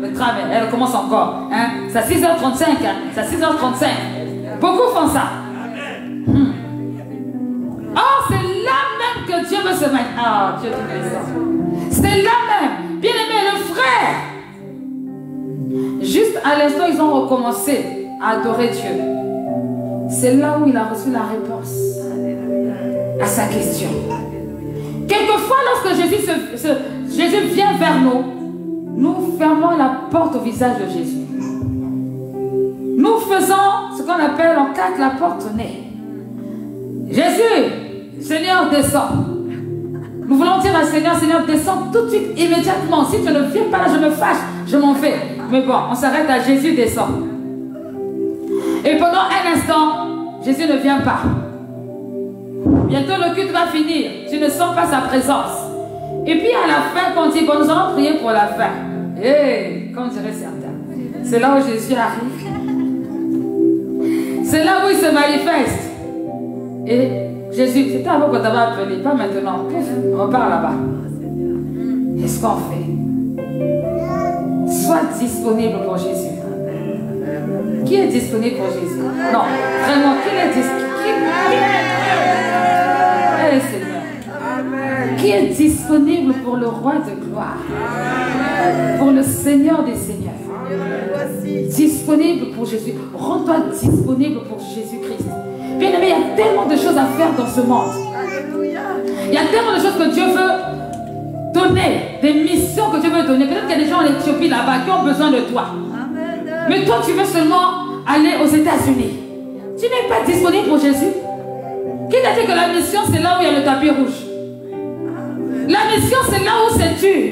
elle commence encore. Hein? C'est à 6h35, hein? C'est à 6h35. Beaucoup font ça. Oh, c'est là même que Dieu veut se mettre. Ah, Dieu te bénisse. C'est là même. Bien aimé, le frère. Juste à l'instant, ils ont recommencé à adorer Dieu. C'est là où il a reçu la réponse à sa question. Quelquefois, lorsque Jésus vient vers nous, nous fermons la porte au visage de Jésus. Nous faisons ce qu'on appelle, on claque la porte au nez. Jésus, Seigneur, descends. Nous voulons dire à Seigneur, Seigneur, descends tout de suite, immédiatement. Si tu ne viens pas là, je me fâche, je m'en vais. Mais bon, on s'arrête à Jésus, descends. Et pendant un instant, Jésus ne vient pas. Bientôt le culte va finir. Tu ne sens pas sa présence. Et puis à la fin, quand on dit, bon, nous allons prier pour la fin. Comme dirait certains. C'est là où Jésus arrive. C'est là où il se manifeste. Et Jésus, c'était avant qu'on t'avait appelé, pas maintenant. On repart là-bas. Qu'est-ce qu'on fait? Sois disponible pour Jésus. Qui est disponible pour Jésus? Non, vraiment, qui est disponible? Seigneur. Qui est disponible pour le roi de gloire? Pour le Seigneur des seigneurs. Disponible pour Jésus. Rends-toi disponible pour Jésus-Christ. Bien aimé, il y a tellement de choses à faire dans ce monde. Il y a tellement de choses que Dieu veut donner, des missions que Dieu veut donner. Peut-être qu'il y a des gens en Éthiopie là-bas qui ont besoin de toi. Mais toi, tu veux seulement aller aux États-Unis. Tu n'es pas disponible pour Jésus. Qui t'a dit que la mission, c'est là où il y a le tapis rouge? La mission, c'est là où c'est dur.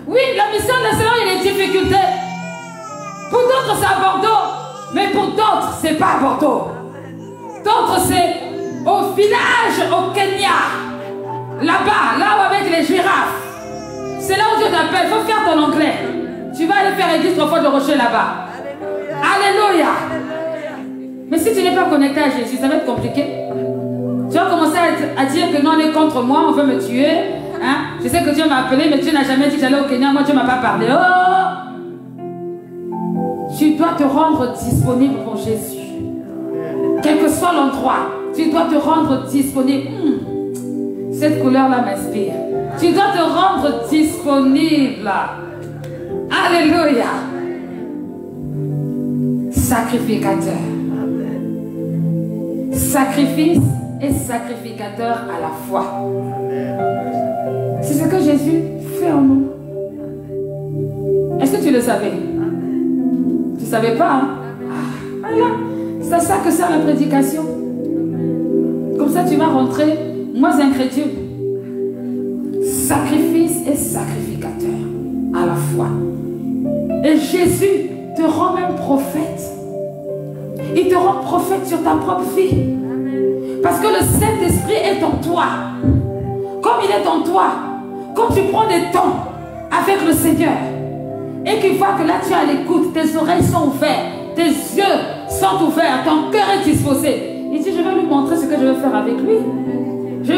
Oui, la mission, c'est là où il y a des difficultés. Pour d'autres, c'est à Bordeaux. Mais pour d'autres, c'est pas à Bordeaux. D'autres, c'est au village, au Kenya. Là-bas, là où avec les girafes. C'est là où Dieu t'appelle. Il faut faire ton anglais. Tu vas aller faire l'église 3 fois de rocher là-bas. Alléluia. Mais si tu n'es pas connecté à Jésus, ça va être compliqué. Tu vas commencer à dire que non, on est contre moi, on veut me tuer. Hein? Je sais que Dieu m'a appelé, mais Dieu n'a jamais dit que j'allais au Kenya. Moi, Dieu ne m'a pas parlé. Oh! Tu dois te rendre disponible pour Jésus. Quel que soit l'endroit, tu dois te rendre disponible. Cette couleur-là m'inspire. Tu dois te rendre disponible. Alléluia. Sacrificateur. Sacrifice et sacrificateur à la fois. C'est ce que Jésus fait en nous. Est-ce que tu le savais? Tu ne savais pas, hein? Voilà. C'est à ça que sert la prédication. Comme ça, tu vas rentrer moins incrédule. Sacrifice et sacrificateur à la fois. Et Jésus te rend même prophète. Il te rend prophète sur ta propre vie. Parce que le Saint-Esprit est en toi. Comme il est en toi, quand tu prends des temps avec le Seigneur et qu'il voit que là tu es à l'écoute, tes oreilles sont ouvertes, tes yeux sont ouverts, ton cœur est disposé. Il dit, je vais lui montrer ce que je veux faire avec lui. Je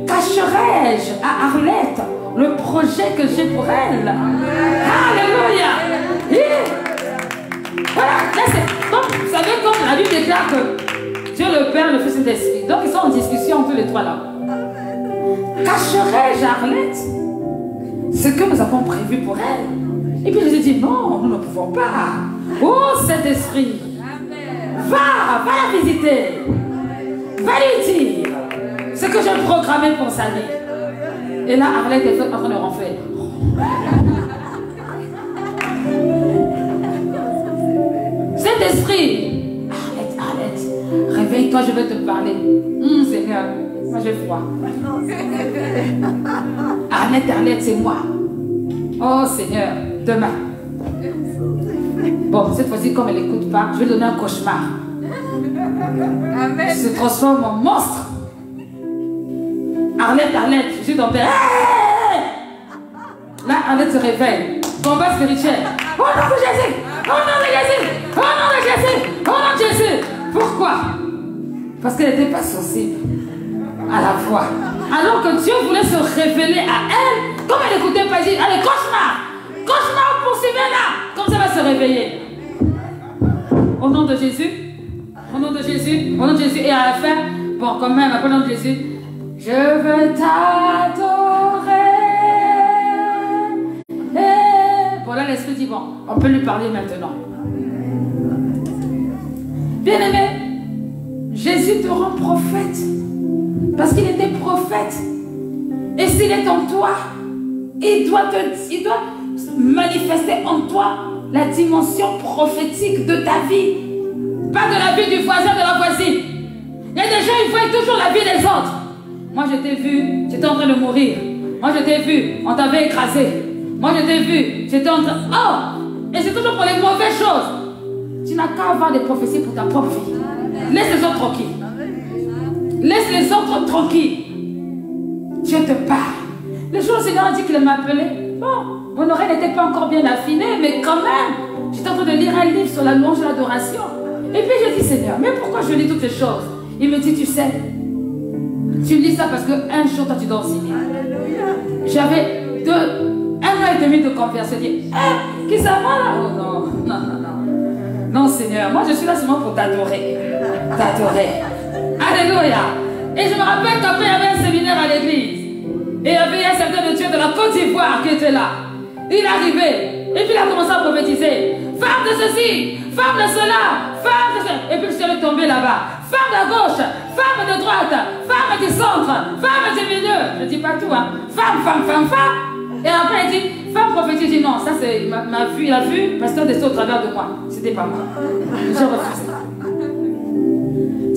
cacherai-je à Arlette le projet que j'ai pour elle. Alléluia. Voilà, là c'est comme, vous savez, comme la Bible déclare que Dieu le Père, le Fils et l'Esprit. Donc ils sont en discussion tous les trois là. Cacherai-je à Arlette ce que nous avons prévu pour elle? Et puis je lui ai dit, non, nous ne pouvons pas. Oh Saint-Esprit, va la visiter. Va lui dire ce que j'ai programmé pour sa vie. Et là, Arlette est en train de ronfler. Saint-Esprit, Arlette, réveille-toi, je vais te parler. Seigneur, moi j'ai froid. Arlette, c'est moi. Oh Seigneur, demain. Bon, cette fois-ci, comme elle n'écoute pas, je vais lui donner un cauchemar. Elle se transforme en monstre. Arlette, je suis tombée. Là, Arlette se réveille. Combat spirituel. Oh non de Jésus! Oh non de Jésus! Oh non de Jésus! Oh non de Jésus! Pourquoi? Parce qu'elle n'était pas sensible à la voix. Alors que Dieu voulait se révéler à elle, comme elle n'écoutait pas, il dit, allez, cauchemar! Cauchemar, poursuivez-la! Comme ça va se réveiller. Au nom de Jésus. Au nom de Jésus. Au nom de Jésus. Et à la fin, bon, quand même, au nom de Jésus, je veux t'adorer. Bon, là, l'Esprit dit, bon, on peut lui parler maintenant. Bien-aimé, Jésus te rend prophète. Parce qu'il était prophète. Et s'il est en toi, il doit manifester en toi la dimension prophétique de ta vie. Pas de la vie du voisin, de la voisine. Il y a des gens, ils voient toujours la vie des autres. Moi, je t'ai vu, j'étais en train de mourir. Moi, je t'ai vu, on t'avait écrasé. Moi, je t'ai vu, j'étais en train... Oh! Et c'est toujours pour les mauvaises choses. Tu n'as qu'à avoir des prophéties pour ta propre vie. Laisse les autres tranquilles. Laisse les autres tranquilles. Dieu te parle. Le jour où le Seigneur a dit qu'il m'a appelé, bon, mon oreille n'était pas encore bien affinée, mais quand même, j'étais en train de lire un livre sur la louange et l'adoration. Et puis je dis, Seigneur, mais pourquoi je lis toutes ces choses? Il me dit, tu sais, tu lis ça parce qu'un jour, toi, tu dois enseigner. J'avais 1 an et demi de conversion. Je dis, qui ça va là? Oh non. Non, Seigneur, moi je suis là seulement pour t'adorer. Alléluia. Et je me rappelle qu'après il y avait un séminaire à l'église. Et il y avait un serviteur de Dieu de la Côte d'Ivoire qui était là. Il est arrivé. Et puis il a commencé à prophétiser. Femme de ceci, femme de cela, femme de cela. Et puis je suis tombé là-bas. Femme de gauche, femme de droite, femme du centre, femme du milieu. Je ne dis pas tout, hein. Femme. Et après il dit, femme prophétise. Je dis non, ça c'est ma vue. Il a vu, pasteur descend au travers de moi. C'était pas moi. Je refuse.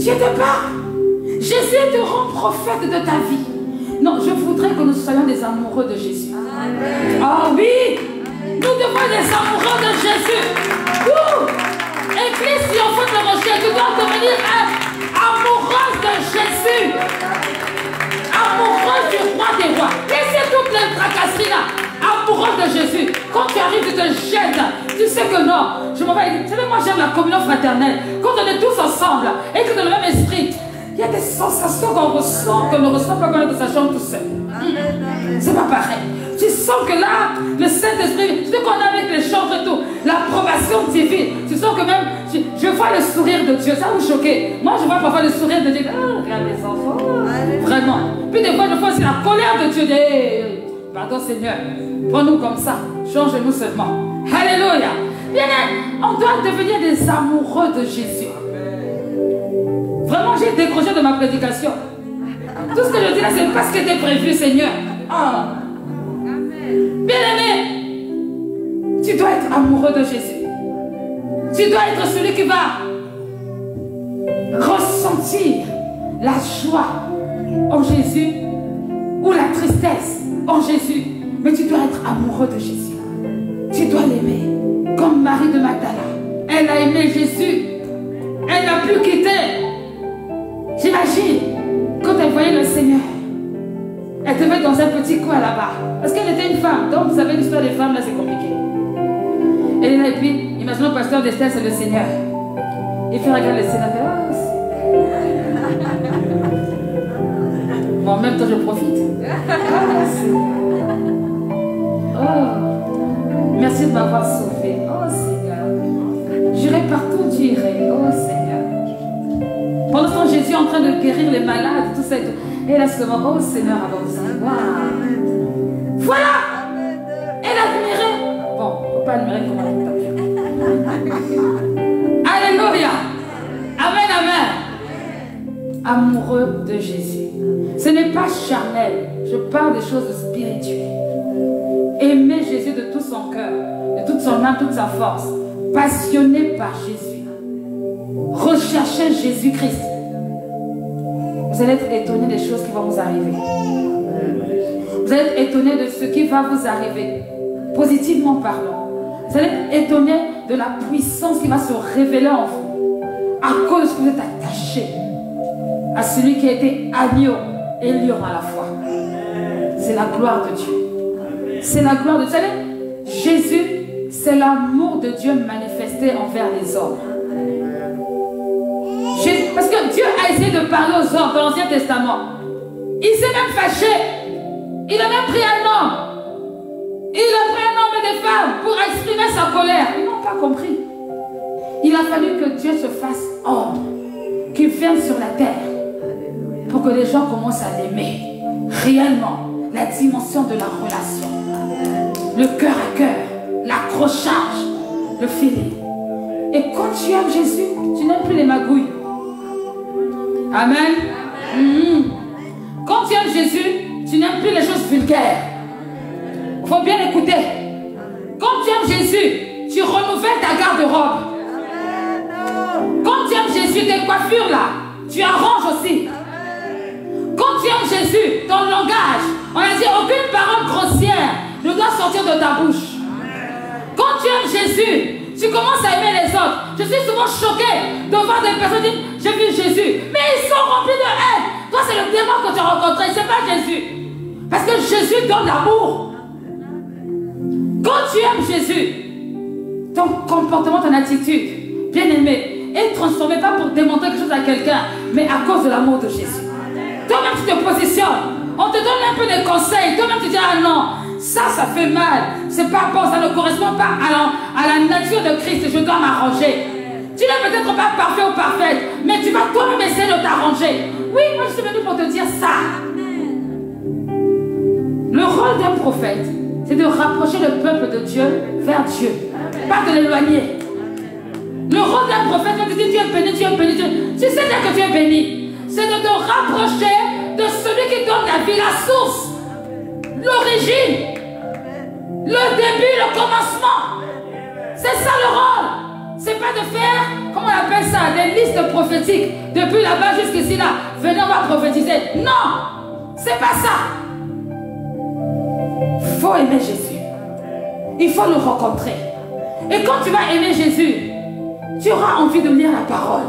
Dieu te parle. Jésus te rend prophète de ta vie. Non, je voudrais que nous soyons des amoureux de Jésus. Ah oui, nous devons être des amoureux de Jésus. Église triomphante de Rocher, tu dois devenir amoureuse de Jésus. Amoureuse du roi des rois. Laissez toutes les tracasseries là. Amoureuse de Jésus. Quand tu arrives, tu te jettes. Tu sais que non. Je m'en vais. Tu sais, moi j'aime la communion fraternelle. Quand on est tous ensemble et que dans le même esprit, il y a des sensations qu'on ressent, qu'on ne ressent pas quand on est dans sa chambre tout seul. C'est pas pareil. Tu sens que là, le Saint-Esprit, tu sais qu'on a avec les chants et tout, l'approbation divine. Tu sens que même, je vois le sourire de Dieu. Ça vous choquer. Moi, je vois parfois le sourire de Dieu. Ah, regarde les enfants. Vraiment. Puis des fois, je vois aussi la colère de Dieu. Pardon, Seigneur. Prends-nous comme ça. Change-nous seulement. Alléluia. Bien, on doit devenir des amoureux de Jésus. Vraiment, j'ai décroché de ma prédication. Tout ce que je dis là, c'est pas ce qui était prévu, Seigneur. Ah. Bien-aimé, tu dois être amoureux de Jésus. Tu dois être celui qui va ressentir la joie en Jésus ou la tristesse en Jésus. Mais tu dois être amoureux de Jésus. Tu dois l'aimer. Comme Marie de Magdala. Elle a aimé Jésus. Elle n'a plus quitté. J'imagine, quand elle voyait le Seigneur, elle devait être dans un petit coin là-bas. Parce qu'elle était une femme. Donc, vous savez, l'histoire des femmes, là, c'est compliqué. Elle est là, et puis, imaginons le pasteur d'Estelle, c'est le Seigneur. Il fait regarder le Seigneur. Bon, en même temps, je profite. Oh, merci de m'avoir sauvé. Oh, Seigneur. J'irai partout où tu irais. Oh, Seigneur. Pendant ce temps, Jésus est en train de guérir les malades, tout ça et tout. Et là, seulement, oh Seigneur, avance. Wow. Voilà. Elle admirait. Bon, il ne faut pas admirer comment elle tape. Alléluia. Amen, amen. Amoureux de Jésus. Ce n'est pas charnel. Je parle des choses spirituelles. Aimer Jésus de tout son cœur, de toute son âme, toute sa force. Passionné par Jésus. Recherchez Jésus-Christ. Vous allez être étonné des choses qui vont vous arriver. Vous allez être étonné de ce qui va vous arriver, positivement parlant. Vous allez être étonné de la puissance qui va se révéler en vous, à cause que vous êtes attaché à celui qui a été agneau et lion à la fois. C'est la gloire de Dieu. C'est la gloire de Dieu. Vous savez, Jésus, c'est l'amour de Dieu manifesté envers les hommes. Parce que Dieu a essayé de parler aux hommes dans l'Ancien Testament. Il s'est même fâché. Il a même pris un homme. Il a pris un homme et des femmes pour exprimer sa colère. Ils n'ont pas compris. Il a fallu que Dieu se fasse homme, qu'il vienne sur la terre, pour que les gens commencent à l'aimer réellement. La dimension de la relation, le cœur à cœur, l'accrochage, le feeling. Et quand tu aimes Jésus, tu n'aimes plus les magouilles. Amen. Quand tu aimes Jésus, tu n'aimes plus les choses vulgaires. Il faut bien écouter. Quand tu aimes Jésus, tu renouvelles ta garde-robe. Quand tu aimes Jésus, tes coiffures là, tu arranges aussi. Quand tu aimes Jésus, ton langage, on a dit aucune parole grossière ne doit sortir de ta bouche. Quand tu aimes Jésus, tu commences à aimer les autres. Je suis souvent choquée de voir des personnes dire j'ai vu Jésus, mais ils sont remplis de haine. Toi, c'est le démon que tu as rencontré, c'est pas Jésus. Parce que Jésus donne l'amour. Quand tu aimes Jésus, ton comportement, ton attitude, bien aimé, est transformé pas pour démontrer quelque chose à quelqu'un, mais à cause de l'amour de Jésus. Toi-même, tu te positionnes. On te donne un peu de conseils. Toi-même, tu dis ah non, ça fait mal. C'est pas bon, ça ne correspond pas à la nature de Christ. Je dois m'arranger. Tu n'es peut-être pas parfait ou parfaite, mais tu vas toi-même essayer de t'arranger. Oui, moi je suis venu pour te dire ça. Le rôle d'un prophète, c'est de rapprocher le peuple de Dieu vers Dieu, pas de l'éloigner. Le rôle d'un prophète, quand tu dis Dieu est béni, Dieu est béni, tu sais bien que Dieu est béni. C'est de te rapprocher de celui qui donne la vie, la source, l'origine, le début, le commencement. C'est ça le rôle. C'est pas de faire, comment on appelle ça, des listes prophétiques. Depuis là-bas jusqu'ici là, venez on va prophétiser. Non, C'est pas ça. Il faut aimer Jésus. Il faut le rencontrer. Et quand tu vas aimer Jésus, tu auras envie de lire la parole.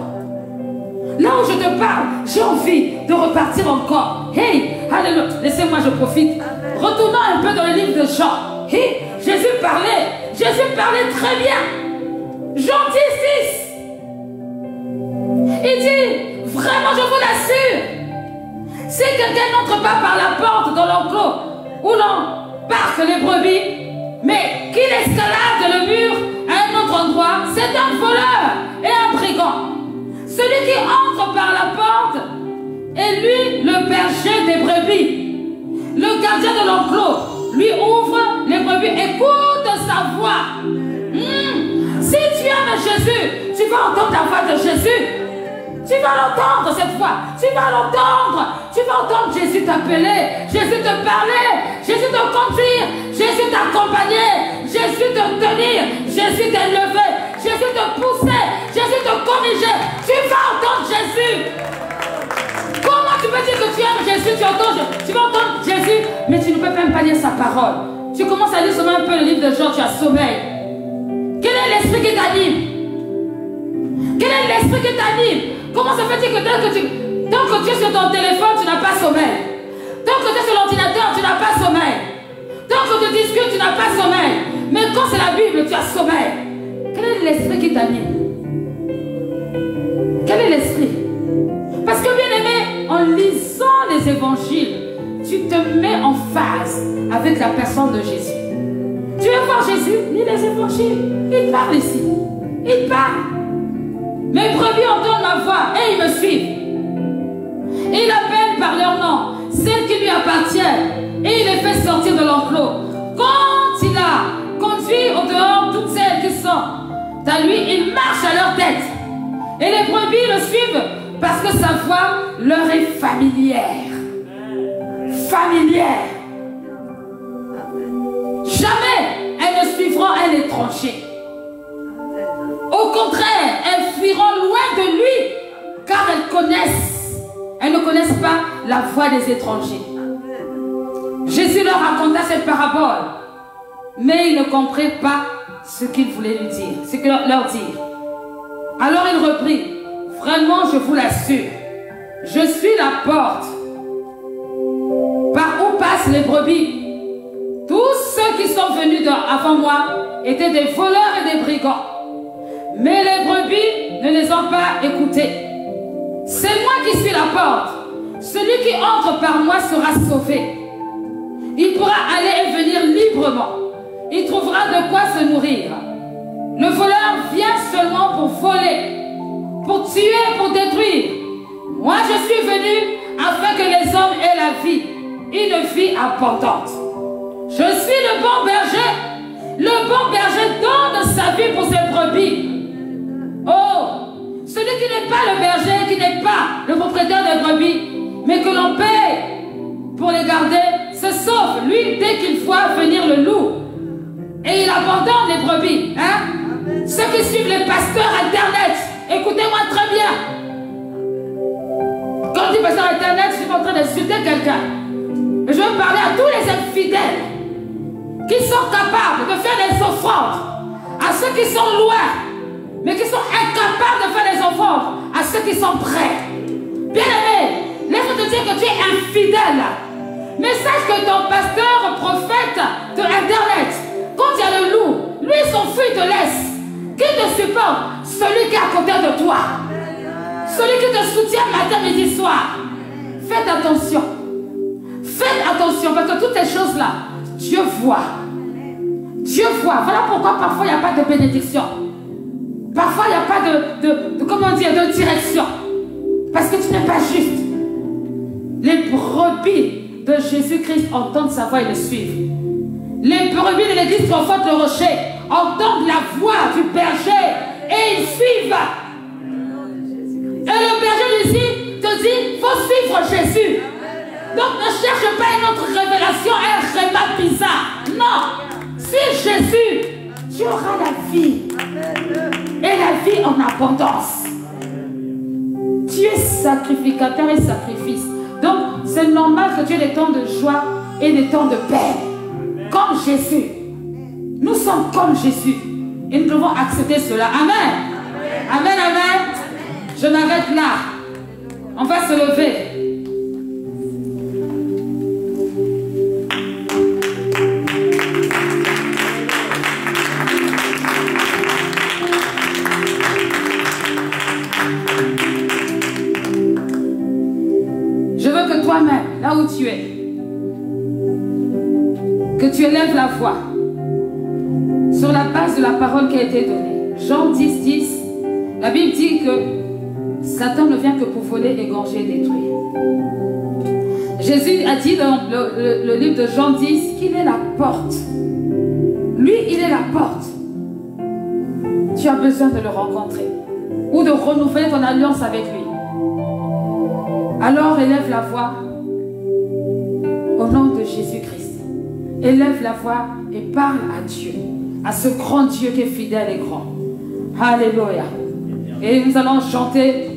Là où je te parle, j'ai envie de repartir encore. Hey, alléluia. Laissez-moi, je profite. Retournons un peu dans le livre de Jean. Hey, Jésus parlait très bien. Jean 10, 6. Il dit, vraiment, je vous l'assure, si quelqu'un n'entre pas par la porte dans l'enclos où l'on parque les brebis, mais qu'il escalade le mur à un autre endroit, c'est un voleur et un brigand. Celui qui entre par la porte est lui le berger des brebis. Le gardien de l'enclos lui ouvre les brebis, écoute sa voix. Si tu aimes Jésus, tu vas entendre la voix de Jésus. Tu vas l'entendre cette voix. Tu vas l'entendre. Tu vas entendre Jésus t'appeler, Jésus te parler, Jésus te conduire, Jésus t'accompagner, Jésus te tenir, Jésus t'élever, Jésus te pousser, Jésus te corriger. Tu vas entendre Jésus. Comment tu peux dire que tu aimes Jésus, tu vas entendre Jésus, mais tu ne peux même pas lire sa parole. Tu commences à lire seulement un peu le livre de Jean, tu as sommeil. Quel est l'esprit qui t'anime? Quel est l'esprit qui t'anime? Comment se fait-il que tant que tu es sur ton téléphone, tu n'as pas sommeil? Tant que tu es sur l'ordinateur, tu n'as pas sommeil? Tant que tu discutes, tu n'as pas sommeil? Mais quand c'est la Bible, tu as sommeil. Quel est l'esprit qui t'anime? Quel est l'esprit? Parce que bien aimé, en lisant les évangiles, tu te mets en phase avec la personne de Jésus. Tu veux voir Jésus? Lis les évangiles. Il parle ici. Il parle. Mes brebis entendent ma voix et ils me suivent. Il appelle par leur nom celles qui lui appartiennent et il les fait sortir de l'enclos. Quand il a conduit au dehors toutes celles qui sont à lui, il marche à leur tête. Et les brebis le suivent parce que sa voix leur est familière. Familière. Jamais elles ne suivront un étranger. Au contraire, elles fuiront loin de lui, car elles ne connaissent pas la voix des étrangers. Jésus leur raconta cette parabole, mais ils ne comprenaient pas ce qu'il voulait lui dire, ce qu'il leur dit. Alors il reprit, vraiment je vous l'assure, je suis la porte par où passent les brebis. Tous ceux qui sont venus avant moi étaient des voleurs et des brigands. Mais les brebis ne les ont pas écoutés. C'est moi qui suis la porte. Celui qui entre par moi sera sauvé. Il pourra aller et venir librement. Il trouvera de quoi se nourrir. Le voleur vient seulement pour voler, pour tuer, pour détruire. Moi je suis venu afin que les hommes aient la vie, une vie abondante. Je suis le bon berger. Le bon berger donne sa vie pour ses brebis. Oh, celui qui n'est pas le berger, qui n'est pas le propriétaire des brebis, mais que l'on paye pour les garder, se sauve, lui, dès qu'il voit venir le loup. Et il abandonne les brebis. Hein? Ceux qui suivent les pasteurs Internet, écoutez-moi très bien. Quand je dis pasteur Internet, je suis en train d'insulter quelqu'un. Je veux parler à tous les infidèles qui sont capables de faire des offrandes à ceux qui sont loin, mais qui sont incapables de faire des offrandes à ceux qui sont prêts. Bien-aimé, laisse-moi te dire que tu es infidèle. Mais sache que ton pasteur, prophète de Internet, quand il y a le loup, lui son feu te laisse. Qui te supporte? Celui qui est à côté de toi. Celui qui te soutient matin, midi, soir. Faites attention. Faites attention, parce que toutes ces choses-là, Dieu voit. Dieu voit. Voilà pourquoi parfois il n'y a pas de bénédiction. Parfois il n'y a pas comment dire, de direction. Parce que tu n'es pas juste. Les brebis de Jésus-Christ entendent sa voix et le suivent. Les brebis de l'église profonde le rocher entendent la voix du berger et ils suivent. Et le berger ici te dit, il faut suivre Jésus. Donc ne cherche pas une autre révélation, un réma bizarre. Non, suis Jésus, tu auras la vie. Et la vie en abondance. Tu es sacrificateur et sacrifice. Donc C'est normal que tu aies des temps de joie et des temps de paix. Comme Jésus. Nous sommes comme Jésus. Et nous devons accepter cela. Amen. Amen, amen. Je m'arrête là. On va se lever. Je veux que toi-même, là où tu es, que tu élèves la voix sur la base de la parole qui a été donnée. Jean 10, 10, la Bible dit que Satan ne vient que pour voler, égorger et détruire. Jésus a dit dans le livre de Jean 10 qu'il est la porte. Lui, il est la porte. Tu as besoin de le rencontrer ou de renouveler ton alliance avec lui. Alors élève la voix au nom de Jésus-Christ. Élève la voix et parle à Dieu, à ce grand Dieu qui est fidèle et grand. Alléluia. Et nous allons chanter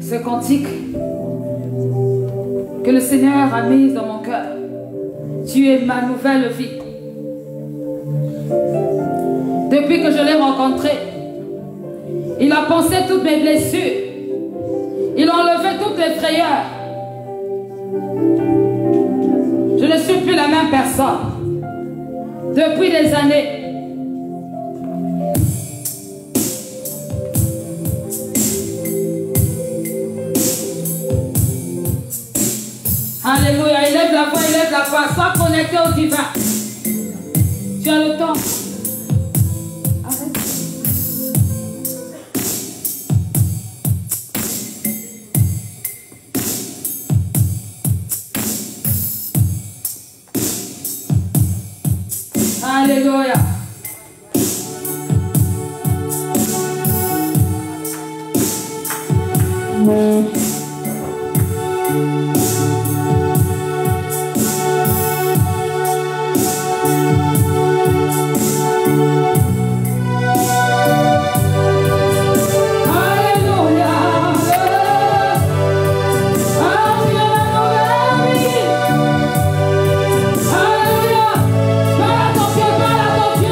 ce cantique que le Seigneur a mis dans mon cœur. Tu es ma nouvelle vie. Depuis que je l'ai rencontré, il a pensé toutes mes blessures. Il a enlevé toutes les frayeurs. Je ne suis plus la même personne. Depuis des années. Alléluia, élève la voix, sois connecté au divin. Tu as le temps. Arrête. Alléluia. Parle à ton Dieu.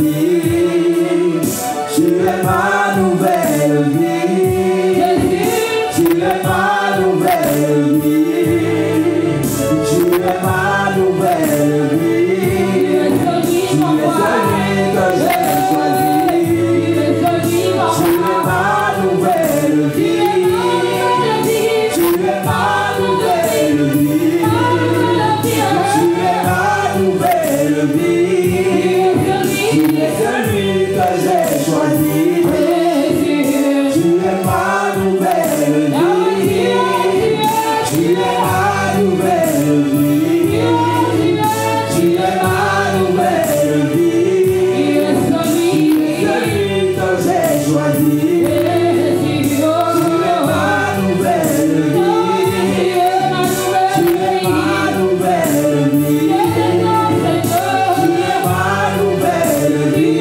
choisi. Tu es ma nouvelle vie. Tu es ma nouvelle vie. Tu es ma nouvelle vie. Tu es celui que j'ai choisi. Tu es ma nouvelle vie. Tu es ma nouvelle vie. Tu es ma nouvelle vie. Tu es celui que j'ai choisi. Tu es ma nouvelle vie. Tu es ma nouvelle vie. Tu es ma nouvelle vie. Tu es celui que j'ai choisi. Tu es ma nouvelle vie. Tu es ma nouvelle vie. Tu es ma nouvelle vie.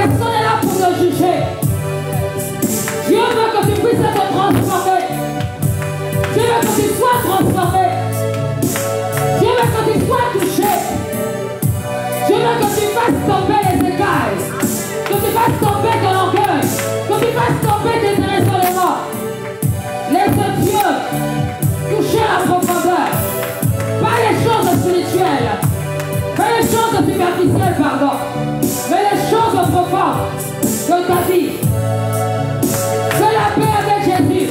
Personne n'est là pour te juger. Dieu veut que tu puisses être transformé. Dieu veut que tu sois transformé. Dieu veut que tu sois touché. Dieu veut que tu fasses tomber les écailles. Que tu fasses tomber ton orgueil. Que tu fasses tomber tes raisonnements. Laisse Dieu toucher la profondeur. Pas les choses spirituelles. Pas les choses superficielles, pardon. Mais les choses profondes de ta vie. Fais la paix avec Jésus.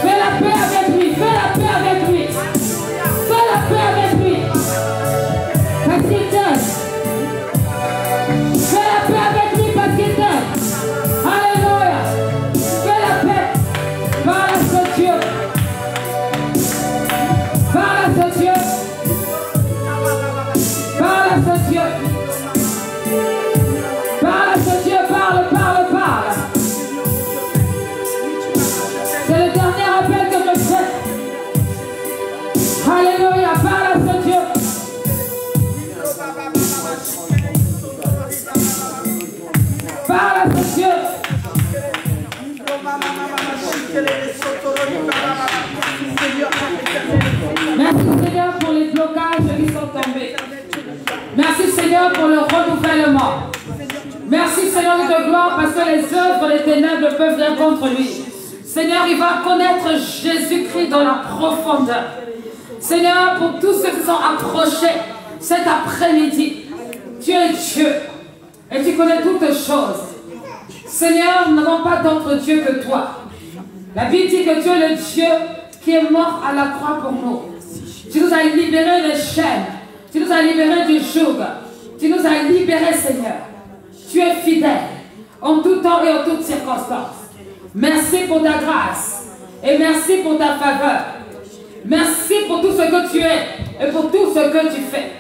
Fais la paix avec lui. Fais la paix avec lui. Fais la paix avec lui. Parce qu'il t'aime. Fais la paix avec lui parce qu'il t'aime. Alléluia. Fais la paix. Parle à ce Dieu. Parle à ce Dieu. Parle à ce Dieu. Parle à ce Dieu. Parle, parle, parle. C'est le dernier appel que je fais. Alléluia. Parle à ce Dieu. Parle à ce Dieu. Merci Seigneur pour les blocages qui sont tombés. Merci Seigneur pour le renouvellement. Merci Seigneur de gloire parce que les œuvres des ténèbres ne peuvent rien contre lui. Seigneur, il va connaître Jésus-Christ dans la profondeur. Seigneur, pour tous ceux qui sont approchés cet après-midi, tu es Dieu et tu connais toutes choses. Seigneur, nous n'avons pas d'autre Dieu que toi. La Bible dit que tu es le Dieu qui est mort à la croix pour nous. Tu nous as libérés des chaînes. Tu nous as libérés du joug. Tu nous as libérés, Seigneur. Tu es fidèle en tout temps et en toutes circonstances. Merci pour ta grâce et merci pour ta faveur. Merci pour tout ce que tu es et pour tout ce que tu fais.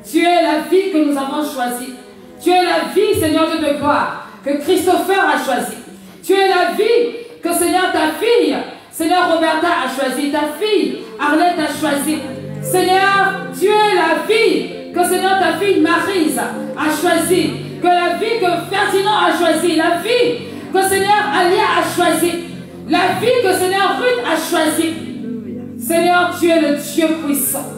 Tu es la vie que nous avons choisie. Tu es la vie, Seigneur Dieu de gloire, que Christopher a choisie. Tu es la vie que, Seigneur, ta fille, Seigneur Roberta a choisie. Ta fille, Arlette a choisie. Seigneur, tu es la vie que, Seigneur, ta fille Maryse a choisie. Que la vie que Ferdinand a choisie. La vie que, Seigneur, Alia a choisie. La vie que, Seigneur, Ruth a choisie. Seigneur, tu es le Dieu puissant.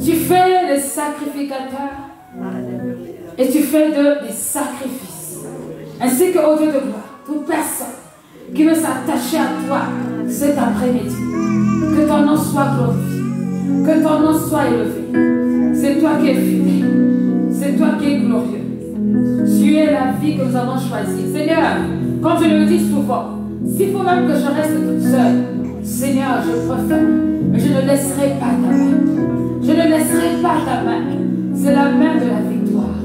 Tu fais les sacrificateurs et tu fais des sacrifices. Ainsi que, ô Dieu de gloire, toute personne qui veut s'attacher à toi cet après-midi, que ton nom soit glorifié, que ton nom soit élevé. C'est toi qui es fidèle, c'est toi qui es glorieux. Tu es la vie que nous avons choisie. Seigneur, comme je le dis souvent, s'il faut même que je reste toute seule, Seigneur, je préfère, mais je ne laisserai pas ta main. Je ne laisserai pas ta main. C'est la main de la victoire.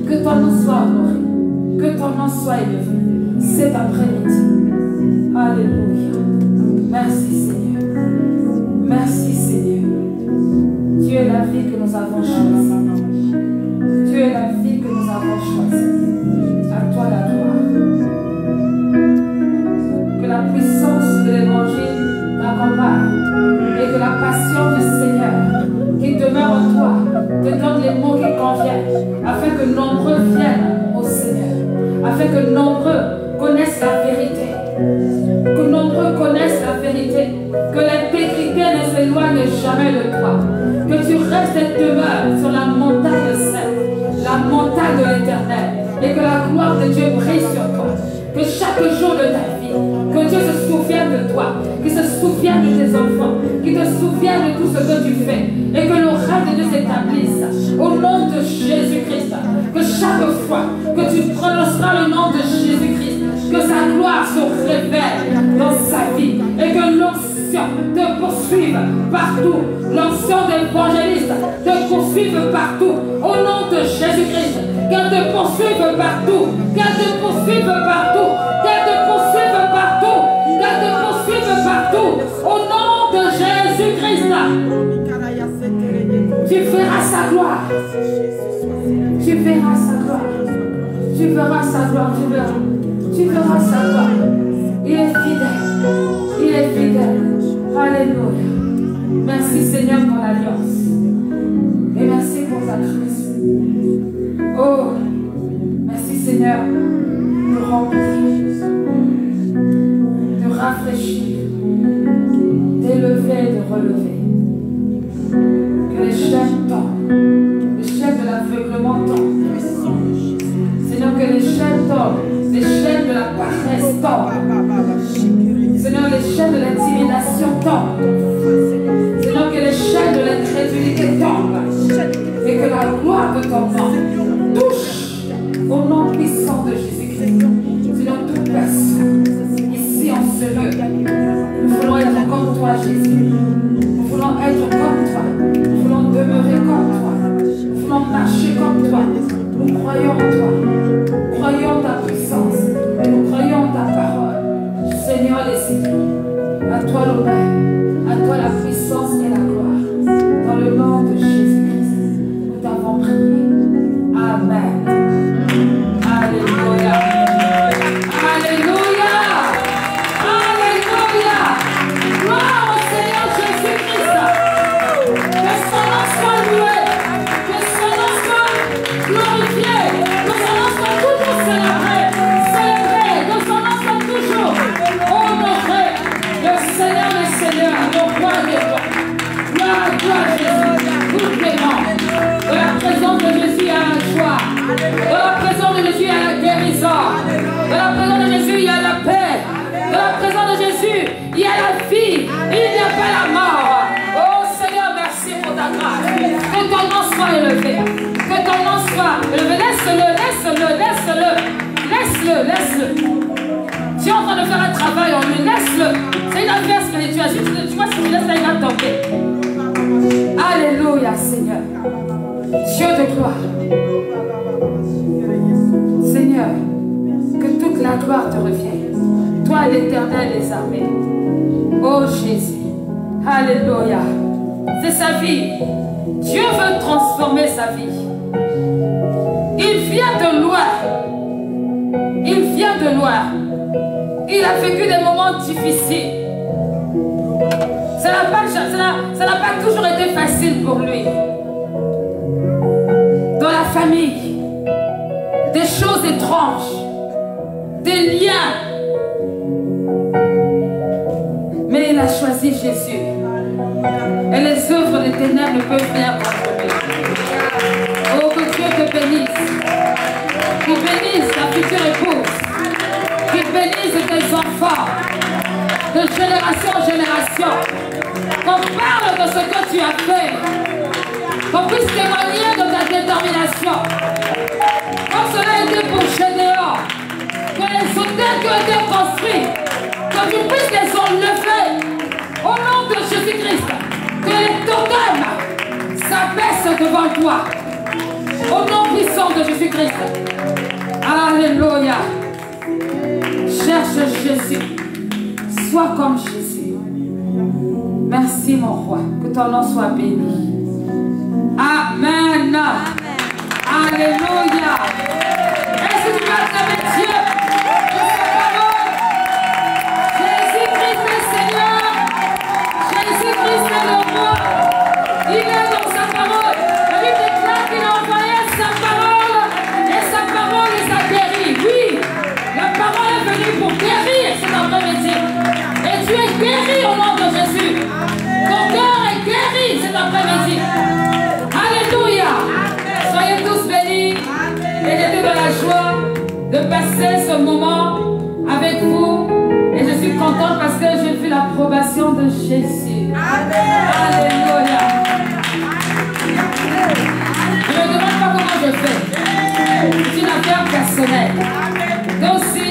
Que ton nom soit honoré, que ton nom soit élevé cet après-midi. Alléluia. Merci Seigneur. Merci Seigneur. Tu es la vie que nous avons choisie. Tu es la vie que nous avons choisie. À toi la gloire. Que la puissance de l'évangile t'accompagne et que la passion du Seigneur qui demeure en toi te donne les mots qui conviennent afin que nombreux viennent au Seigneur, afin que nombreux connaissent la vérité, que nombreux connaissent la vérité, que l'intégrité ne s'éloigne jamais de toi, que tu restes et demeures sur la montagne sainte, la montagne de l'Éternel, et que la gloire de Dieu brille sur toi, que chaque jour de ta vie, que Dieu se souvienne de toi, qu'il se souvienne de tes enfants, qu'il te souvienne de tout ce que tu fais, et que le règne de Dieu s'établisse au nom de Jésus-Christ. Que chaque fois que tu prononceras le nom de Jésus-Christ, que sa gloire se révèle dans sa vie, et que l'onction te poursuive partout, l'onction d'évangéliste te poursuive partout, au nom de Jésus-Christ, qu'elle te poursuive partout, qu'elle te poursuive partout, qu'elle te poursuive partout, qu'elle te poursuive partout, au nom de Jésus-Christ. Tu verras sa gloire. Tu verras sa gloire. Tu verras sa gloire. Tu verras sa gloire. Il est fidèle. Il est fidèle. Alléluia. Merci Seigneur pour l'alliance. Et merci pour ta grâce. Oh, Seigneur, de remplir, de rafraîchir, d'élever et de relever. Que les chaînes tombent, les chaînes de l'aveuglement tombent. Seigneur, que les chaînes tombent, les chaînes de la paresse tombent. Seigneur, les chaînes de l'intimidation tombent. Seigneur, que les chaînes de l'incrédulité tombent. Et que la gloire de ton nom touche au nom puissant de Jésus-Christ. Seigneur, toute personne ici en ce lieu, nous voulons être comme toi, Jésus. Nous voulons être comme toi. Nous voulons demeurer comme toi. Nous voulons marcher comme toi. Nous croyons en toi. Nous croyons en ta puissance. Et nous croyons en ta parole. Seigneur les esprits, à toi l'honneur, à toi la puissance et la gloire. Dans le nom de Jésus-Christ, nous t'avons prié. Amen. Alléluia. Alléluia. Alléluia. Gloire au Seigneur Jésus-Christ. Que son nom soit loué. Que son nom soit glorifié. Que son nom soit toujours célébré. Célébré. Que son nom soit toujours honoré. Le Seigneur des Seigneurs, le roi des rois. Gloire à toi Jésus. Tout clément. De la présence de Jésus, il y a la joie. De la présence de Jésus, il y a la guérison. De la présence de Jésus, il y a la paix. De la présence de Jésus, il y a la vie. Il n'y a pas la mort. Oh Seigneur, merci pour ta grâce. Que ton nom soit élevé. Que ton nom soit élevé. Laisse-le, laisse-le, laisse-le. Laisse-le, laisse-le. Tu es en train de faire un travail en lui. Laisse-le. C'est une affaire spirituelle. Tu vois, si tu laisses là, il va tomber. Alléluia, Seigneur. Dieu de gloire. Seigneur, que toute la gloire te revienne. Toi, l'Éternel des armées. Oh Jésus. Alléluia. C'est sa vie. Dieu veut transformer sa vie. Il vient de loin. Il vient de loin. Il a vécu des moments difficiles. Ça n'a pas toujours été facile pour lui. Dans la famille, des choses étranges, des liens. Mais il a choisi Jésus. Et les œuvres des ténèbres ne peuvent rien contre lui. Oh, que Dieu te bénisse. Qu'il bénisse ta future épouse. Qu'il bénisse tes enfants. De génération en génération. Qu'on parle de ce que tu as fait. Qu'on puisse témoigner de ta détermination. Comme cela a été pour Gédéon. Que les hôtels qui ont été construits, que tu puisses les enlever au nom de Jésus-Christ. Que les totems s'abaissent devant toi. Au nom puissant de Jésus-Christ. Alléluia. Cherche Jésus. Sois comme Jésus. Merci mon roi. Que ton nom soit béni. Amen. Alléluia. Est-ce que tu peux acclamer Dieu pour sa parole? Jésus-Christ est Seigneur. Jésus-Christ est le roi. Il est dans sa parole. La Bible déclare qu'il a envoyé sa parole. Et sa parole les a guéris. Oui, la parole est venue pour guérir cet après-midi. Et tu es guéri au nom de Jésus. Ton cœur est guéri cet après-midi. Alléluia. Soyez tous bénis. Et j'étais dans la joie de passer ce moment avec vous. Et je suis contente parce que j'ai vu l'approbation de Jésus. Alléluia. Je ne me demande pas comment je fais. C'est une affaire personnelle. Donc si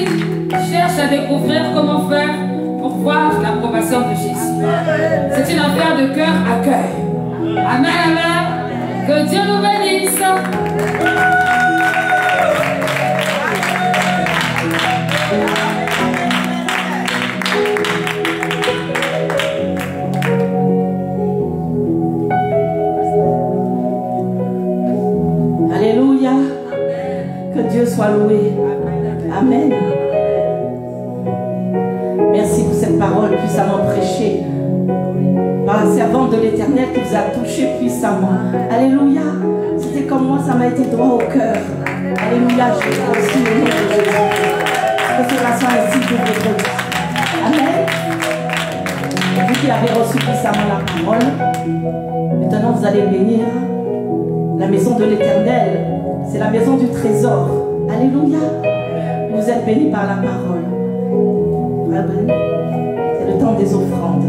je cherche à découvrir comment faire pour voir l'approbation de Jésus. C'est une affaire de cœur à cœur. Amen, amen. Que Dieu nous bénisse. Alléluia. Que Dieu soit loué. Amen. Merci pour cette parole puissamment prêchée par la servante de l'Éternel qui vous a touché puissamment. Alléluia. C'était comme moi, ça m'a été droit au cœur. Alléluia, j'ai reçu le nom de Jésus. Que cela soit ainsi pour votre vie. Amen. Vous qui avez reçu puissamment la parole, maintenant vous allez bénir la maison de l'Éternel. C'est la maison du trésor. Alléluia. Vous êtes bénis par la parole. Amen. C'est le temps des offrandes.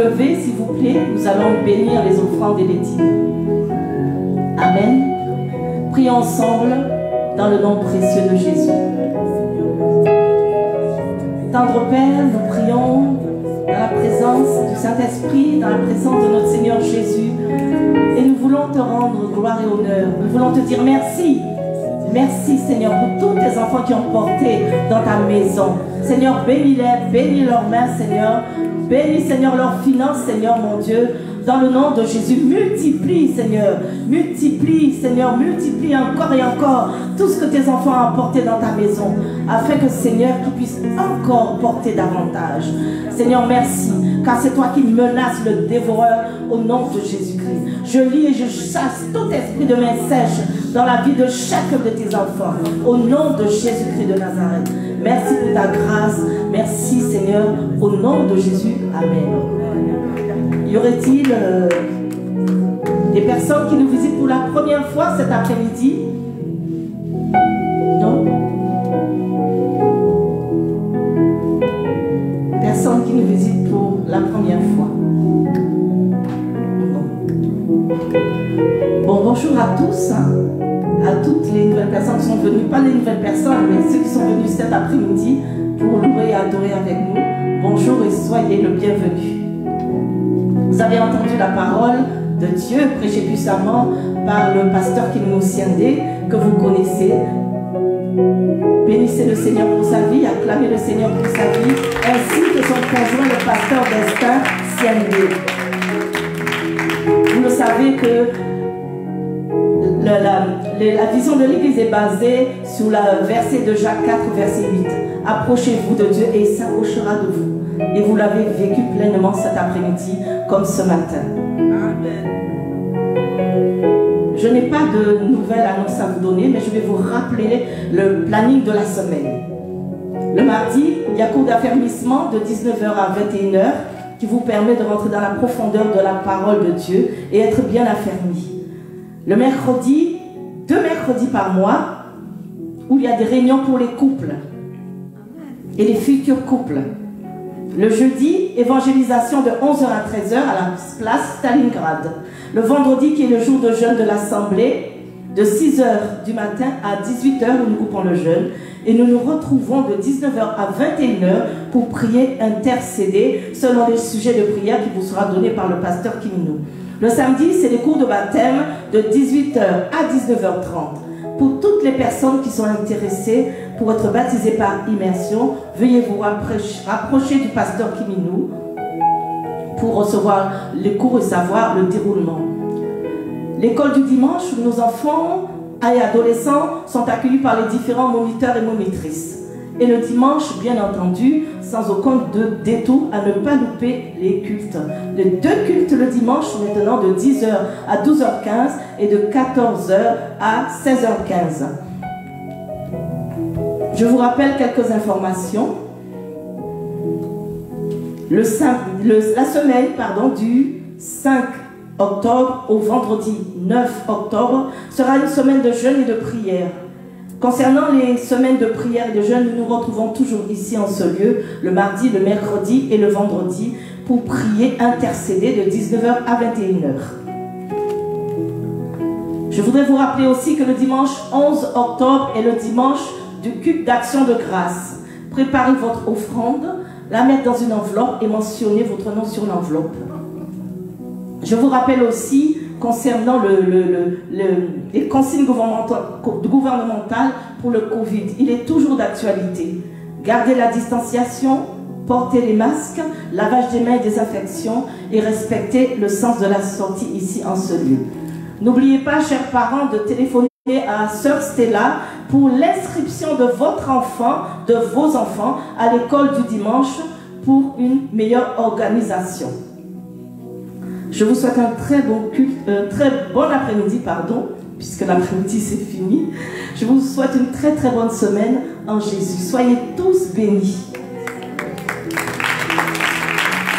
S'il vous plaît, nous allons bénir les offrandes et les dîmes. Amen. Prions ensemble dans le nom précieux de Jésus. Tendre Père, nous prions dans la présence du Saint-Esprit, dans la présence de notre Seigneur Jésus. Et nous voulons te rendre gloire et honneur. Nous voulons te dire merci. Merci Seigneur pour tous tes enfants qui ont porté dans ta maison. Seigneur, bénis-les, bénis leurs mains, Seigneur. Bénis, Seigneur, leurs finances, Seigneur, mon Dieu. Dans le nom de Jésus, multiplie, Seigneur. Multiplie, Seigneur, multiplie encore et encore tout ce que tes enfants ont apporté dans ta maison. Afin que, Seigneur, tu puisses encore porter davantage. Seigneur, merci. Car c'est toi qui menaces le dévoreur au nom de Jésus-Christ. Je lis et je chasse tout esprit de main sèche dans la vie de chacun de tes enfants. Au nom de Jésus-Christ de Nazareth. Merci pour ta grâce. Merci Seigneur. Au nom de Jésus. Amen. Y aurait-il des personnes qui nous visitent pour la première fois cet après-midi? Non? Personne qui nous visite pour la première fois? Non. Bon, bonjour à tous. À toutes les nouvelles personnes qui sont venues, pas les nouvelles personnes, mais ceux qui sont venus cet après-midi pour louer et adorer avec nous. Bonjour et soyez le bienvenu. Vous avez entendu la parole de Dieu prêchée puissamment par le pasteur Kinousiandé, que vous connaissez. Bénissez le Seigneur pour sa vie, acclamez le Seigneur pour sa vie, ainsi que son conjoint, le pasteur Destin Siandé. Vous le savez que la vision de l'Église est basée sur le verset de Jacques 4, verset 8. Approchez-vous de Dieu et il s'approchera de vous. Et vous l'avez vécu pleinement cet après-midi, comme ce matin. Amen. Je n'ai pas de nouvelles annonces à vous donner, mais je vais vous rappeler le planning de la semaine. Le mardi, il y a cours d'affermissement de 19h à 21h qui vous permet de rentrer dans la profondeur de la parole de Dieu et être bien affermi. Le mercredi, 2 mercredis par mois, où il y a des réunions pour les couples et les futurs couples. Le jeudi, évangélisation de 11h à 13h à la place Stalingrad. Le vendredi, qui est le jour de jeûne de l'Assemblée, de 6h du matin à 18h, où nous coupons le jeûne. Et nous nous retrouvons de 19h à 21h pour prier, intercéder, selon les sujets de prière qui vous sera donné par le pasteur Kiminou. Le samedi, c'est les cours de baptême de 18h à 19h30. Pour toutes les personnes qui sont intéressées pour être baptisées par immersion, veuillez vous rapprocher du pasteur Kiminou pour recevoir les cours et savoir le déroulement. L'école du dimanche, où nos enfants et adolescents sont accueillis par les différents moniteurs et monitrices. Et le dimanche, bien entendu, sans aucun détour, à ne pas louper les cultes. Les 2 cultes le dimanche sont maintenant de 10h à 12h15 et de 14h à 16h15. Je vous rappelle quelques informations. La semaine du 5 octobre au vendredi 9 octobre sera une semaine de jeûne et de prière. Concernant les semaines de prière et de jeûne, nous nous retrouvons toujours ici en ce lieu, le mardi, le mercredi et le vendredi, pour prier, intercéder de 19h à 21h. Je voudrais vous rappeler aussi que le dimanche 11 octobre est le dimanche du culte d'action de grâce. Préparez votre offrande, la mettre dans une enveloppe et mentionnez votre nom sur l'enveloppe. Je vous rappelle aussi, concernant les consignes gouvernementales pour le Covid, il est toujours d'actualité. Gardez la distanciation, portez les masques, lavage des mains et désinfection et respectez le sens de la sortie ici en ce lieu. N'oubliez pas, chers parents, de téléphoner à Sœur Stella pour l'inscription de votre enfant, de vos enfants, à l'école du dimanche pour une meilleure organisation. Je vous souhaite un très bon après-midi, puisque l'après-midi c'est fini. Je vous souhaite une très bonne semaine en Jésus. Soyez tous bénis.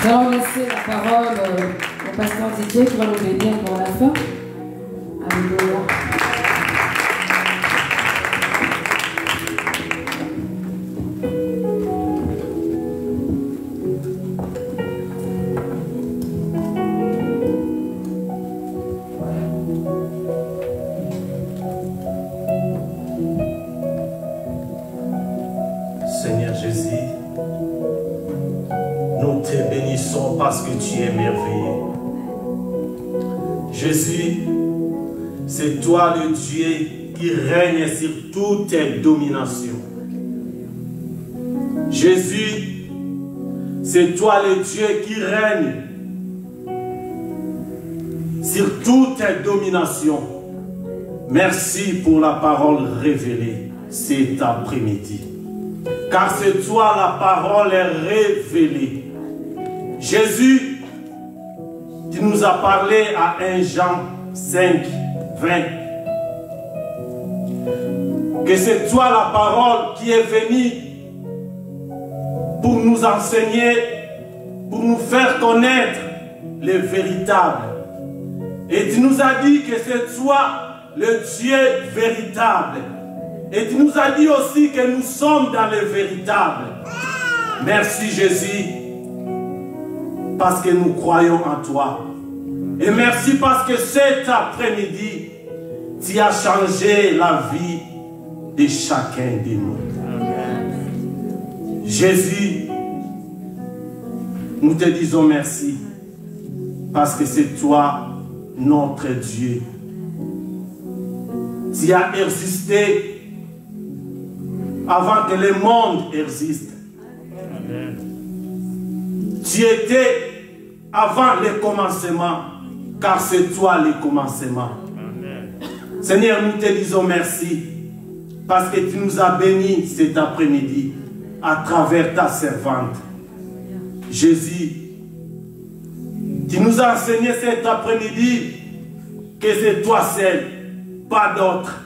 Nous allons laisser la parole au pasteur Didier qui va nous bénir pour la fin. Alléluia. Seigneur Jésus, nous te bénissons parce que tu es merveilleux. Jésus, c'est toi le Dieu qui règne sur toutes tes dominations. Jésus, c'est toi le Dieu qui règne sur toutes tes dominations. Merci pour la parole révélée cet après-midi. Car c'est toi la parole est révélée. Jésus, tu nous as parlé à 1 Jean 5, 20. Que c'est toi la parole qui est venue pour nous enseigner, pour nous faire connaître le véritable. Et tu nous as dit que c'est toi le Dieu véritable. Et tu nous as dit aussi que nous sommes dans le véritable. Merci Jésus, parce que nous croyons en toi. Et merci parce que cet après-midi, tu as changé la vie de chacun de nous. Jésus, nous te disons merci, parce que c'est toi, notre Dieu. Tu as existé avant que le monde existe. Amen. Tu étais avant le commencement, car c'est toi le commencement. Amen. Seigneur, nous te disons merci, parce que tu nous as bénis cet après-midi à travers ta servante. Jésus, tu nous as enseigné cet après-midi que c'est toi seul, pas d'autre.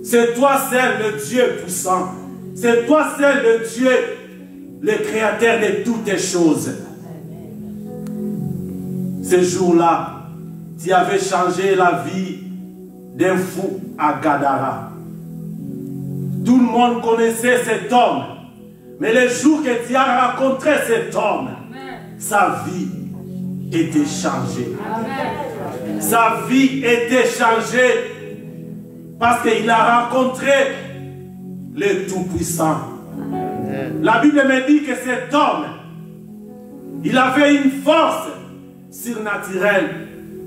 C'est toi seul le Dieu puissant. C'est toi seul le Dieu, le créateur de toutes les choses. Ce jour-là, tu avais changé la vie d'un fou à Gadara. Tout le monde connaissait cet homme. Mais le jour que tu as rencontré cet homme, sa vie était changée. Sa vie était changée. Parce qu'il a rencontré le Tout-Puissant. La Bible me dit que cet homme, il avait une force surnaturelle.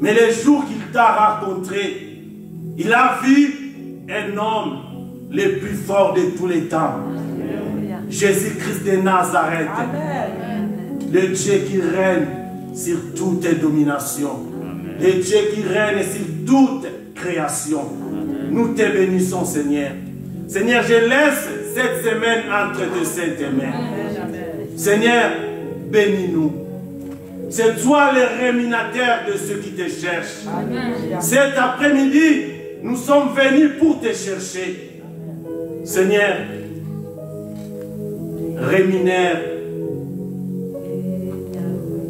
Mais le jour qu'il t'a rencontré, il a vu un homme le plus fort de tous les temps. Jésus-Christ de Nazareth. Le Dieu qui règne sur toutes les dominations. Le Dieu qui règne sur toute création. Nous te bénissons, Seigneur. Seigneur, je laisse cette semaine entre tes saintes mains. Seigneur, bénis-nous. C'est toi le rémunérateur de ceux qui te cherchent. Cet après-midi, nous sommes venus pour te chercher. Seigneur, rémunère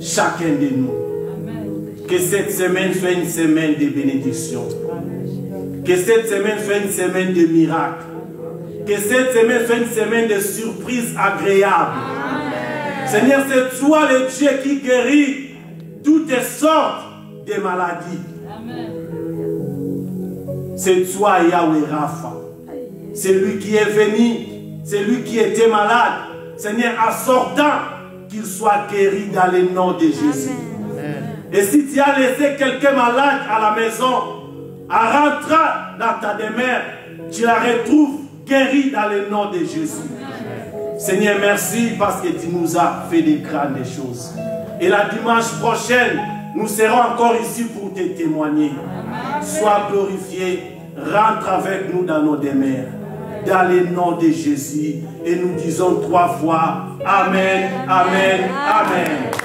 chacun de nous. Que cette semaine soit une semaine de bénédiction. Que cette semaine soit une semaine de miracles. Que cette semaine soit une semaine de surprises agréables. Seigneur, c'est toi le Dieu qui guérit toutes sortes de maladies. C'est toi Yahweh Rapha. C'est lui qui est venu, c'est lui qui était malade. Seigneur, en sortant, qu'il soit guéri dans le nom de Jésus. Et si tu as laissé quelqu'un malade à la maison, en rentrant dans ta demeure, tu la retrouves guérie dans le nom de Jésus. Seigneur, merci parce que tu nous as fait des grandes choses. Et la dimanche prochaine, nous serons encore ici pour te témoigner. Sois glorifié, rentre avec nous dans nos demeures. Dans le nom de Jésus. Et nous disons 3 fois Amen, Amen, Amen.